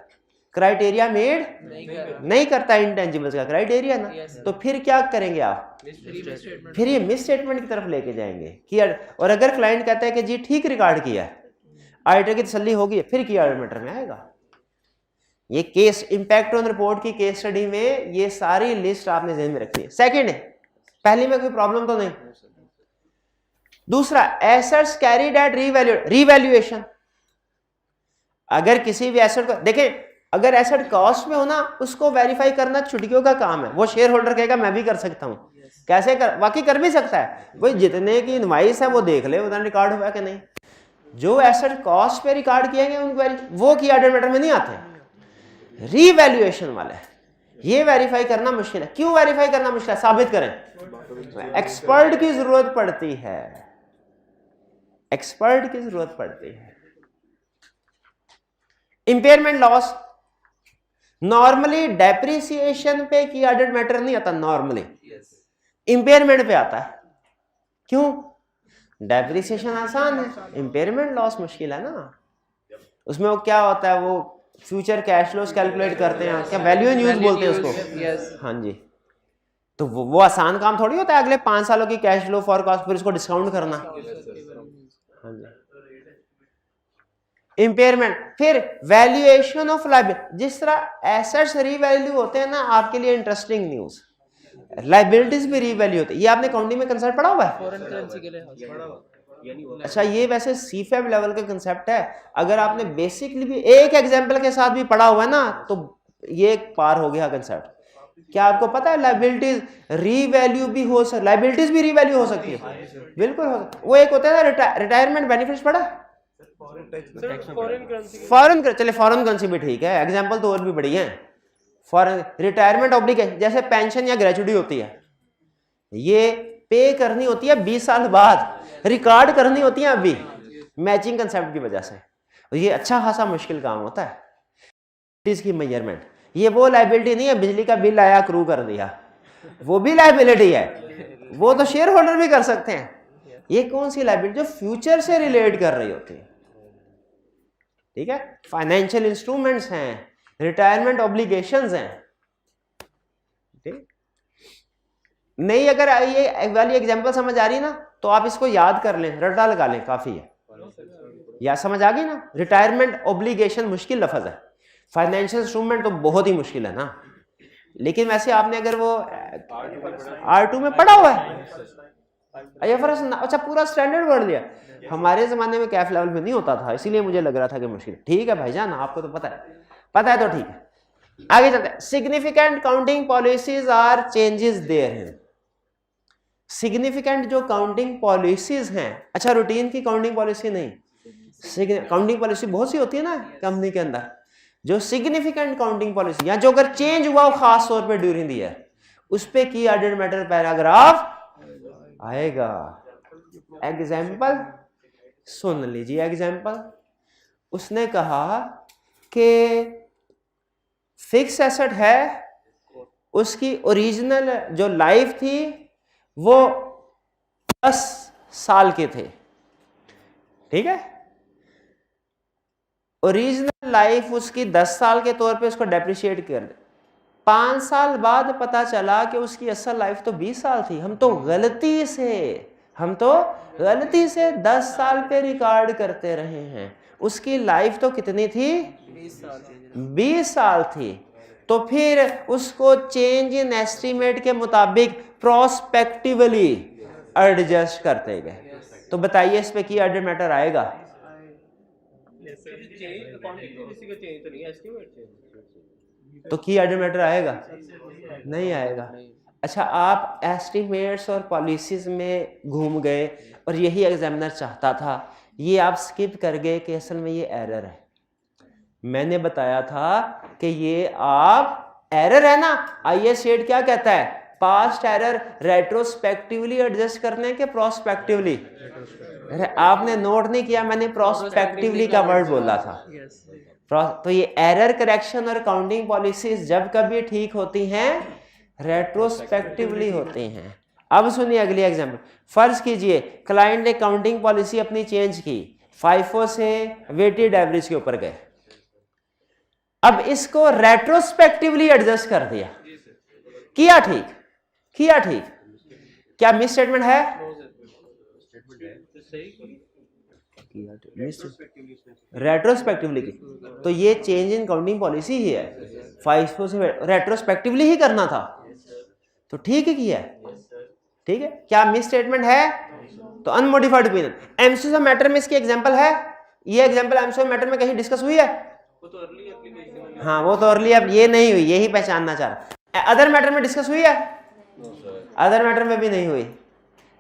S1: क्राइटेरिया मीट नहीं करता इंटेंजिबल्स का क्राइटेरिया ना, तो फिर क्या करेंगे आप, फिर ये मिस स्टेटमेंट की तरफ लेके जाएंगे कि और अगर क्लाइंट कहता है कि जी ठीक रिकॉर्ड किया है, ऑडिटर की तसल्ली होगी, फिर की एडेड मैटर में आएगा। ये केस इंपैक्ट ऑन रिपोर्ट की केस स्टडी में ये सारी लिस्ट आपने ध्यान में रखनी है। सेकंड है, पहली में कोई प्रॉब्लम तो नहीं। दूसरा, एसेट्स कैरीड एट रीवैल्यूएशन, अगर किसी भी एसेट को देखें, अगर एसेट कॉस्ट में हो ना, उसको वेरीफाई करना छुट्टियों का काम है, वो शेयर होल्डर कहेगा मैं भी कर सकता हूं, कैसे कर, वाकई कर भी सकता है, वही जितने की इनवाइस है वो देख ले उतना रिकॉर्ड हुआ कि नहीं। जो एसेट कॉस्ट पे रिकॉर्ड किए गए उनको वो की एडेड मैटर में नहीं आते, रीवैल्यूएशन वाले ये वेरीफाई करना मुश्किल है। क्यों वेरीफाई करना मुश्किल है, साबित करें, एक्सपर्ट की जरूरत पड़ती है, एक्सपर्ट की जरूरत पड़ती है। इंपेयरमेंट लॉस, नॉर्मली डेप्रिसिएशन पे की एडेड मैटर नहीं आता, नॉर्मली इंपेयरमेंट पे आता है। क्यों, डेप्रिसिएशन आसान है, इंपेयरमेंट लॉस मुश्किल है ना। उसमें वो क्या होता है, वो फ्यूचर कैश फ्लोस कैलकुलेट करते हैं, क्या वैल्यू इन यूज बोलते हैं उसको, हाँ जी। तो वो आसान काम थोड़ी होता है, अगले 5 सालों की कैश फ्लो फॉरकास्ट फिर उसको डिस्काउंट करना, हाँ जी। इंपेयरमेंट, फिर वैल्यूएशन ऑफ लायबिलिटी, जिस तरह एसेट्स रीवैल्यू होते हैं ना, आपके लिए इंटरेस्टिंग न्यूज, लायबिलिटीज भी रीवैल्यू होती है। ये आपने अकाउंटिंग में कंसेप्ट पढ़ा हुआ है,
S3: फॉरेन करेंसी के लिए।
S1: अच्छा, ये वैसे सीफेब लेवल का कंसेप्ट है, अगर आपने बेसिकली भी एक एग्जांपल के साथ भी पढ़ा हुआ है ना, तो ये पार हो गया कंसेप्ट। क्या आपको पता है लायबिलिटीज रीवैल्यू भी हो सकती, लायबिलिटीज भी रीवैल्यू हो सकती है, बिल्कुल हो सकती। वो एक होता है ना रिटायरमेंट बेनिफिट्स, पढ़ा फॉरेन, चले फॉरेन करेंसी भी ठीक है, एग्जांपल तो और भी बड़ी हैं। फॉरेन रिटायरमेंट ऑब्लिगेशन, जैसे पेंशन या ग्रेचुटी होती है, ये पे करनी होती है 20 साल बाद, रिकॉर्ड करनी होती है अभी, मैचिंग कंसेप्ट की वजह से। ये अच्छा खासा मुश्किल काम होता है। इसकी मेजरमेंट, ये वो लायबिलिटी नहीं है बिजली का बिल आया क्रू कर दिया, वो भी लायबिलिटी है, वो तो शेयर होल्डर भी कर सकते हैं। ये कौन सी लायबिलिटी, जो फ्यूचर से रिलेट कर रही होती है, ठीक है। फाइनेंशियल इंस्ट्रूमेंट्स हैं, रिटायरमेंट ऑब्लिगेशंस हैं, ठीक। नहीं, अगर ये वाली एग्जांपल समझ आ रही ना, तो आप इसको याद कर लें, रट्टा लगा लें, काफी है। या समझ आ गई ना, रिटायरमेंट ऑब्लिगेशन मुश्किल लफ्ज है, फाइनेंशियल इंस्ट्रूमेंट तो बहुत ही मुश्किल है ना। लेकिन वैसे आपने अगर वो R2 में पढ़ा हुआ है, अच्छा पूरा स्टैंडर्ड वर्ड लिया, हमारे जमाने में कैफ लेवल में नहीं होता था, इसीलिए मुझे लग रहा था कि मुश्किल। ठीक है भाईजान, आपको तो पता है तो ठीक है। आगे चलते हैं। Significant counting policies are changes there हैं। सिग्निफिकेंट जो काउंटिंग पॉलिसीज हैं, अच्छा रूटीन की काउंटिंग पॉलिसी नहीं, काउंटिंग पॉलिसी बहुत सी होती है ना कंपनी के अंदर, जो सिग्निफिकेंट काउंटिंग पॉलिसी या जो अगर चेंज हुआ हो खास तौर पे ड्यूरिंग द ईयर, उस पे की एडेड मैटर पैराग्राफ आएगा। एग्जाम्पल सुन लीजिए, एग्जाम्पल उसने कहा कि फिक्स एसेट है, उसकी ओरिजिनल जो लाइफ थी वो 10 साल के थे, ठीक है। ओरिजिनल लाइफ उसकी 10 साल के तौर पे उसको डेप्रिशिएट कर दे, 5 साल बाद पता चला कि उसकी असल लाइफ तो 20 साल थी। हम तो गलती से 10 साल पे रिकॉर्ड करते रहे हैं। उसकी लाइफ तो कितनी थी? 20 साल थी। तो फिर उसको चेंज इन एस्टीमेट के मुताबिक प्रोस्पेक्टिवली एडजस्ट करते गए। तो बताइए इस पे की एडेड मैटर आएगा? तो की एडेड मैटर आएगा? नहीं आएगा। अच्छा, आप एस्टिमेट्स और पॉलिसीज में घूम गए और यही एग्जामिनर चाहता था, ये आप स्किप कर गए कि असल में ये एरर है। मैंने बताया था कि ये आप एरर है ना। आईएस 8 क्या कहता है? पास्ट एरर रेट्रोस्पेक्टिवली एडजस्ट करने के प्रोस्पेक्टिवली। आपने नोट नहीं किया, मैंने प्रोस्पेक्टिवली का वर्ड बोला था। तो ये एरर करेक्शन और काउंटिंग पॉलिसीज जब कभी ठीक होती हैं रेट्रोस्पेक्टिवली होती हैं। अब सुनिए अगली एग्जांपल। फर्ज कीजिए क्लाइंट ने काउंटिंग पॉलिसी अपनी चेंज की, FIFO से वेटेड एवरेज के ऊपर गए। अब इसको रेट्रोस्पेक्टिवली एडजस्ट कर दिया, किया ठीक। क्या मिस स्टेटमेंट है? रेट्रोस्पेक्टिवली की, तो ये चेंज इन काउंटिंग पॉलिसी ही है। FIFO से रेट्रोस्पेक्टिवली ही करना था, तो ठीक है किया है। ठीक है, क्या मिस स्टेटमेंट है? तो अनमोडिफाइड ओपिनियन। एमसीक्यू मैटर में इसकी एग्जांपल है। ये एग्जांपल एमसीक्यू मैटर में कहीं डिस्कस हुई है? हाँ, वो तो अर्ली, अब ये नहीं हुई, यही पहचानना चाह रहा। अदर मैटर में डिस्कस हुई है? अदर मैटर में भी नहीं हुई।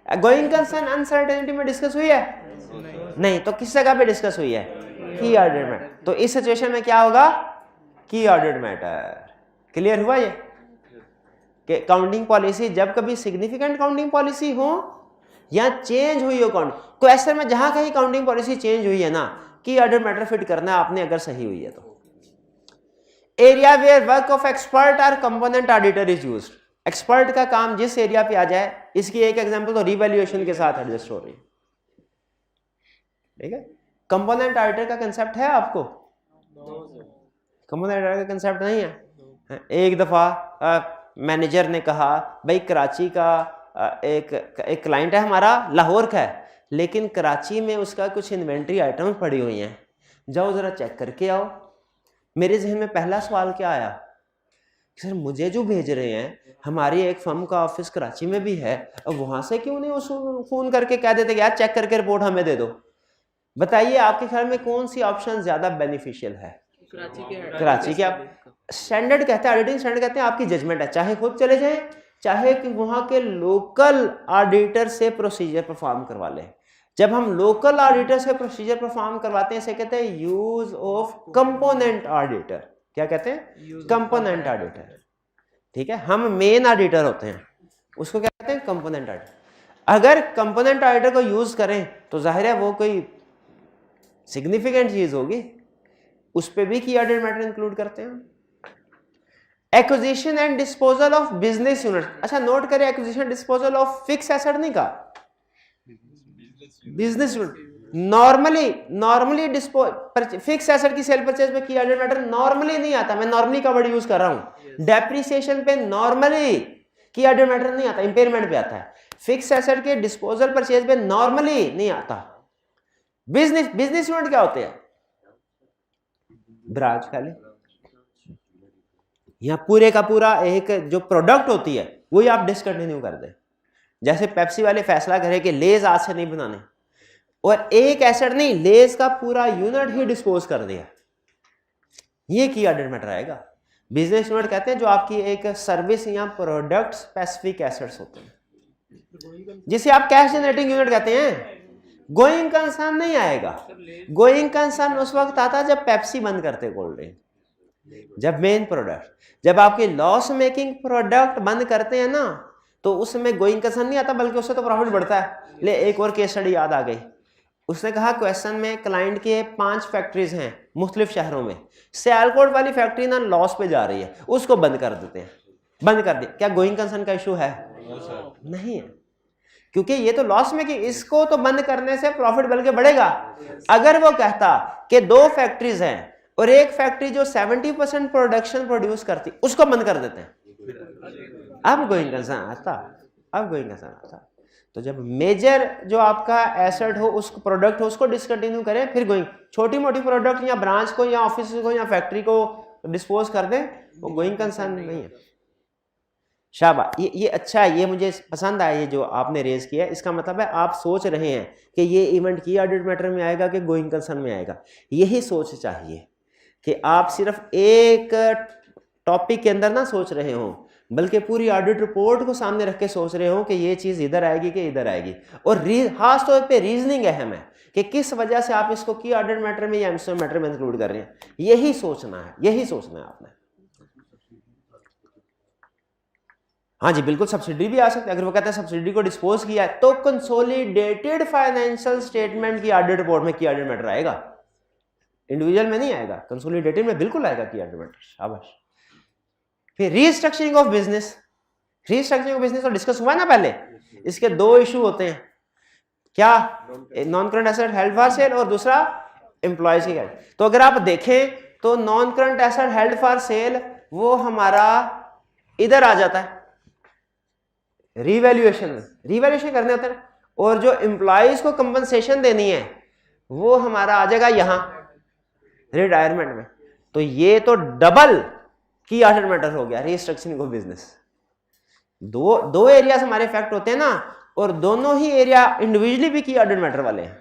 S1: गोइंग कंसर्न अनसर्टेनिटी में डिस्कस हुई है? नहीं। तो किस जगह पे डिस्कस हुई है? की ऑर्डर्ड मैटर। तो इस सिचुएशन में क्या होगा? की ऑर्डर्ड मैटर। क्लियर हुआ ये कि काउंटिंग पॉलिसी जब कभी सिग्निफिकेंट काउंटिंग पॉलिसी हो या चेंज हुई हो क्वेश्चन में, जहां कहीं काउंटिंग पॉलिसी चेंज हुई है ना, की ऑर्डर्ड मैटर फिट करना है आपने, अगर सही हुई है तो। Area where work of expert और component auditor is used. Expert का काम जिस एरिया पे आ जाए, इसकी एक एग्जांपल तो रिवैल्यूएशन के साथ एडजस्ट हो रही है। ठीक है, कंपोनेंट ऑडिटर का कंसेप्ट है आपको? कंपोनेंट ऑडिटर का कंसेप्ट नहीं है। एक दफा मैनेजर ने कहा, भाई कराची का एक क्लाइंट है हमारा, लाहौर का है, लेकिन कराची में उसका कुछ इन्वेंट्री आइटम पड़ी हुई हैं, जाओ जरा चेक करके आओ। मेरे जहन में पहला सवाल क्या आया, सर मुझे जो भेज रहे हैं, हमारी एक फर्म का ऑफिस कराची में भी है, अब वहां से क्यों नहीं उसको फोन करके कह देते कि यार चेक करके रिपोर्ट हमें दे दो। बताइए आपके ख्याल में कौन सी ऑप्शन ज्यादा बेनिफिशियल है? कराची के। आप स्टैंडर्ड कहते हैं, ऑडिटिंग स्टैंडर्ड कहते हैं आपकी जजमेंट है, चाहे खुद चले जाएं, चाहे कि वहां के लोकल ऑडिटर से प्रोसीजर परफॉर्म करवा लें। जब हम लोकल ऑडिटर से प्रोसीजर परफॉर्म करवाते हैं, इसे कहते हैं यूज ऑफ कंपोनेंट ऑडिटर। क्या कहते हैं? Component auditor. ठीक है, हम मेन ऑडिटर होते हैं, उसको क्या कहते हैं? Component auditor. अगर कंपोनेंट ऑडिटर को यूज करें तो जाहिर है वो कोई सिग्निफिकेंट चीज होगी, उस पे भी की ऑडिट मैटर इंक्लूड करते हैं। Acquisition and disposal of business unit. अच्छा नोट करें, acquisition disposal of fix asset नहीं कहा, business unit. Normally fix asset की सेल परचेज में की ऑडिट मैटर नॉर्मली नहीं आता। मैं नॉर्मली का वर्ड यूज कर रहा हूं। डेप्रिसिएशन पे नॉर्मली की ऑडिट मैटर नहीं आता, इंपेयरमेंट पे आता है। फिक्स एसेट के डिस्पोजल परचेज पे नॉर्मली नहीं आता। बिजनेस यूनिट क्या होते हैं? ब्रांच खाली, यहां पूरे का पूरा एक जो प्रोडक्ट होती है वही आप डिसकंटिन्यू कर दे। जैसे पेप्सी वाले फैसला करे कि लेज आज से नहीं बनाने, और एक एसेट नहीं, लेज का पूरा यूनिट ही डिस्पोज कर दिया, ये की ऑडिट मैटर आएगा। बिजनेस यूनिट कहते हैं जो आपकी एक सर्विस या प्रोडक्ट स्पेसिफिक एसेट्स होते हैं, जिसे आप कैश जनरेटिंग यूनिट कहते हैं। गोइंग कंसर्न नहीं आएगा। गोइंग कंसर्न उस वक्त आता है जब पेप्सी बंद करते कोल्ड ड्रिंक, जब मेन प्रोडक्ट, जब आपके लॉस मेकिंग प्रोडक्ट बंद करते हैं ना, तो उसमें गोइंग कंसर्न नहीं आता, बल्कि उससे तो प्रॉफिट बढ़ता है। ले एक और केस स्टडी याद आ गई। उसने कहा क्वेश्चन में क्लाइंट के 5 फैक्ट्रीज हैं मुख्तलिफ शहरों में, सियालकोट वाली फैक्ट्री ना लॉस पे जा रही है, उसको बंद कर देते हैं। बंद कर दिया, क्या गोइंग कंसर्न का इशू है? नहीं है, क्योंकि ये तो लॉस में कि इसको तो बंद करने से प्रॉफिट बल्कि बढ़ेगा। अगर वो कहता कि 2 फैक्ट्रीज हैं, और एक फैक्ट्री जो 70% प्रोडक्शन प्रोड्यूस करती उसको बंद कर देते हैं। अब गोइंग कंसर्न आता। तो जब मेजर जो आपका एसेट हो, उसको प्रोडक्ट हो, उसको डिसकंटिन्यू करें, फिर गोइंग, छोटी मोटी प्रोडक्ट या ब्रांच को या ऑफिस को या फैक्ट्री को डिस्पोज कर दें, वो गोइंग कंसर्न नहीं है। शाबाश, ये अच्छा है, ये मुझे पसंद आया, ये जो आपने रेज किया। इसका मतलब है आप सोच रहे हैं कि ये इवेंट की ऑडिट मैटर में आएगा कि गोइंग कंसर्न में आएगा। यही सोच चाहिए कि आप सिर्फ एक टॉपिक के अंदर ना सोच रहे हो, बल्कि पूरी ऑडिट रिपोर्ट को सामने रख के सोच रहे हो कि ये चीज़ इधर आएगी कि इधर आएगी। और खास तौर पे रीजनिंग अहम है कि किस वजह से आप इसको की ऑडिट मैटर में या एमसीक्यू मैटर में इंक्लूड कर रहे हैं। यही सोचना है आपने। हाँ जी, बिल्कुल सब्सिडी भी आ सकती है। अगर वो कहते हैं सब्सिडी को डिस्पोज किया है, तो कंसोलिडेटेड फाइनेंशियल स्टेटमेंट की ऑडिट रिपोर्ट में की ऑडिट मैटर आएगा, इंडिविजुअल में नहीं आएगा, कंसोलिडेटेड में बिल्कुल आएगा की ऑडिट मैटर। शाबाश। फिर रीस्ट्रक्चरिंग ऑफ बिजनेस तो डिस्कस हुआ ना पहले। इसके दो इशू होते हैं, क्या? Non current asset held for sale और दूसरा एम्प्लॉयज की। तो अगर आप देखें तो non current asset held for sale वो हमारा इधर आ जाता है, रिवैल्यूएशन करने होता है। और जो एम्प्लॉयज को कंपनसेशन देनी है वो हमारा आ जाएगा यहां रिटायरमेंट में। तो ये तो डबल की ऑडिट मैटर हो गया, रीस्ट्रक्चरिंग ऑफ बिजनेस। दो एरियाज हमारे इफेक्ट होते हैं ना, और दोनों ही एरिया इंडिविजुअली भी की ऑडिट मैटर वाले हैं।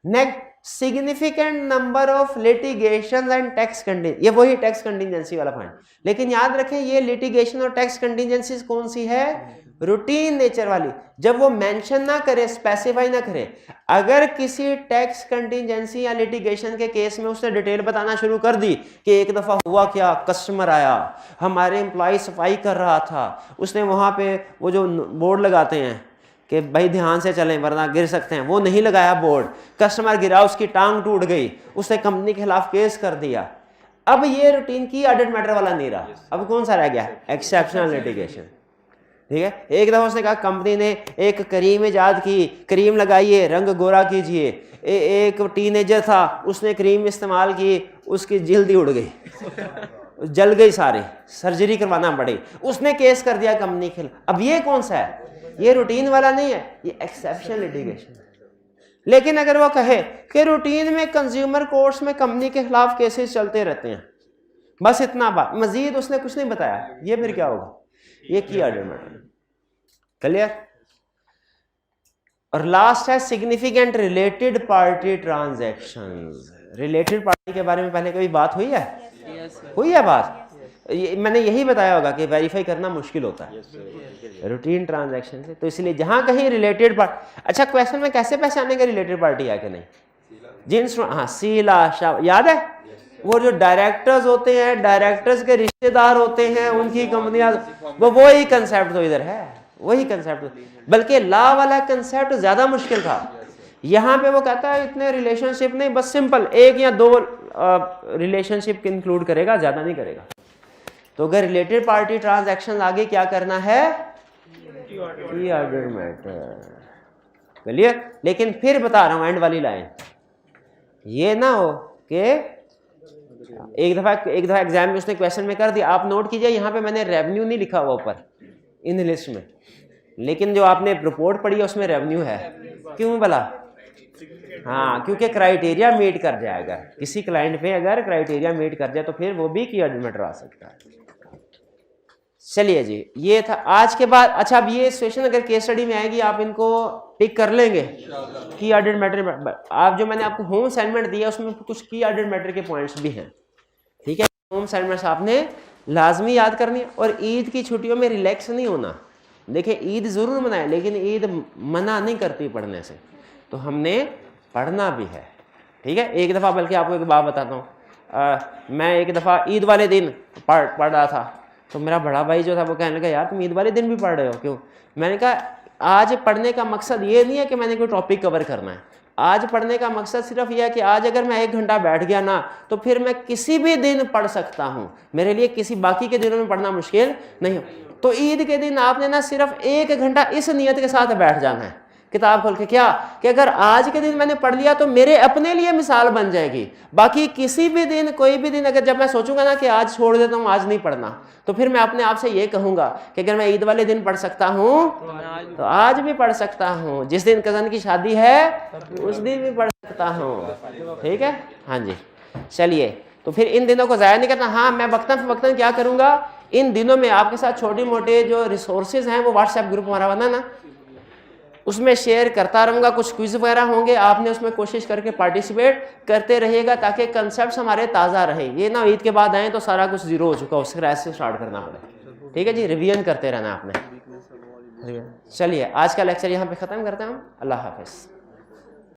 S1: Next, significant number of litigation and tax contingency, ये वही टैक्स कंटिजेंसी वाला पॉइंट। लेकिन याद रखें ये लिटिगेशन और टैक्स कंटिजेंसी कौन सी है? रूटीन नेचर वाली। जब वो मेंशन ना करे, स्पेसिफाई ना करे, अगर किसी टैक्स कंटिजेंसी या लिटिगेशन के केस में उसने डिटेल बताना शुरू कर दी कि एक दफा हुआ क्या, कस्टमर आया, हमारे एम्प्लॉय सफाई कर रहा था, उसने वहां पे वो जो बोर्ड लगाते हैं कि भाई ध्यान से चलें वरना गिर सकते हैं, वो नहीं लगाया बोर्ड, कस्टमर गिरा, उसकी टांग टूट गई, उसने कंपनी के खिलाफ केस कर दिया। अब ये रूटीन की ऑडिट मैटर वाला नहीं रहा, अब कौन सा रह गया? Exceptional litigation. ठीक है, एक दफा उसने कहा कंपनी ने एक क्रीम इजाद की, क्रीम लगाइए, रंग गोरा कीजिए। एक टीनेजर था, उसने क्रीम इस्तेमाल की, उसकी जल्दी उड़ गई, जल गई सारी, सर्जरी करवाना पड़ी, उसने केस कर दिया कंपनी के खिलाफ। अब ये कौन सा है? ये रूटीन वाला नहीं है, ये एक्सेप्शनल लिटिगेशन। लेकिन अगर वो कहे कि रूटीन में कंज्यूमर कोर्ट्स में कंपनी के खिलाफ केसेस चलते रहते हैं, बस इतना बात, मजीद उसने कुछ नहीं बताया, ये फिर क्या होगा? ये की ऑडिट मैटर। क्लियर? और लास्ट है significant related party transactions. Related party के बारे में पहले कभी बात हुई है? हुई है बात? मैंने यही बताया होगा कि वेरीफाई करना मुश्किल होता है रूटीन ट्रांजैक्शन से। तो इसलिए जहां कहीं रिलेटेड पार्टी, अच्छा क्वेश्चन में कैसे पहचाने के रिलेटेड पार्टी है कि नहीं? जिन हाँ सीला याद है, वो जो डायरेक्टर्स होते हैं, डायरेक्टर्स के रिश्तेदार होते हैं, उनकी कंपनियां, वो वही कंसेप्ट तो इधर है, वही कंसेप्ट। बल्कि लॉ वाला कंसेप्ट ज्यादा मुश्किल था। यहाँ पे वो कहता है इतने रिलेशनशिप नहीं, बस सिंपल एक या दो रिलेशनशिप इंक्लूड करेगा, ज्यादा नहीं करेगा। तो अगर रिलेटेड पार्टी ट्रांजैक्शन आगे क्या करना है? की ऑडिट मैटर। क्लियर? लेकिन फिर बता रहा हूं एंड वाली लाइन, ये ना हो कि एक दफा एग्जाम में उसने क्वेश्चन में कर दिया। आप नोट कीजिए, यहाँ पे मैंने रेवेन्यू नहीं लिखा हुआ ऊपर इन लिस्ट में, लेकिन जो आपने रिपोर्ट पढ़ी है उसमें रेवेन्यू है। क्यों भला? हाँ, क्योंकि क्राइटेरिया मीट कर जाएगा। किसी क्लाइंट पे अगर क्राइटेरिया मीट कर जाए तो फिर वो भी की ऑडिट मैटर आ सकता है। चलिए जी, ये था आज के बाद। अच्छा, अब ये सिचुएशन अगर केस स्टडी में आएगी आप इनको पिक कर लेंगे की ऑडिट मैटर। आप जो मैंने आपको होम असाइनमेंट दिया उसमें कुछ की ऑडिट मैटर के पॉइंट्स भी हैं। ठीक है, होम असाइनमेंट्स आपने लाजमी याद करनी है। और ईद की छुट्टियों में रिलैक्स नहीं होना। देखिए, ईद ज़रूर मनाए, लेकिन ईद मना नहीं करती पढ़ने से, तो हमने पढ़ना भी है। ठीक है, एक दफ़ा, बल्कि आपको एक बात बताता हूँ, मैं एक दफ़ा ईद वाले दिन पढ़ रहा था, तो मेरा बड़ा भाई जो था वो कहने लगा, यार तुम ईद वाले दिन भी पढ़ रहे हो, क्यों? मैंने कहा आज पढ़ने का मकसद ये नहीं है कि मैंने कोई टॉपिक कवर करना है। आज पढ़ने का मकसद सिर्फ यह है कि आज अगर मैं 1 घंटा बैठ गया ना, तो फिर मैं किसी भी दिन पढ़ सकता हूँ। मेरे लिए किसी बाकी के दिनों में पढ़ना मुश्किल नहीं हो। तो ईद के दिन आपने ना सिर्फ 1 घंटा इस नियत के साथ बैठ जाना है किताब खोल के, क्या कि अगर आज के दिन मैंने पढ़ लिया तो मेरे अपने लिए मिसाल बन जाएगी। बाकी किसी भी दिन, कोई भी दिन अगर जब मैं सोचूंगा ना कि आज छोड़ देता हूँ, आज नहीं पढ़ना, तो फिर मैं अपने आप से ये कहूंगा कि अगर मैं ईद वाले दिन पढ़ सकता हूँ तो आज भी पढ़ सकता हूँ, जिस दिन कज़न की शादी है उस दिन भी पढ़ सकता हूँ। ठीक है, हाँ जी। चलिए, तो फिर इन दिनों को ज़ाया नहीं करना। हाँ, मैं वक्तन फ़वक्तन क्या करूँगा, इन दिनों में आपके साथ छोटे मोटे जो रिसोर्सेज हैं वो व्हाट्सएप ग्रुप हमारा बना ना, उसमें शेयर करता रहूँगा। कुछ क्विज वगैरह होंगे, आपने उसमें कोशिश करके पार्टिसिपेट करते रहिएगा ताकि कंसेप्ट हमारे ताज़ा रहे। ये ना ईद के बाद आए तो सारा कुछ जीरो हो चुका, उससे स्क्रैच से स्टार्ट करना पड़े। ठीक है जी, रिवीजन करते रहना आपने। चलिए, आज का लेक्चर यहाँ पे ख़त्म करते हैं हम। अल्लाह हाफ़िज़।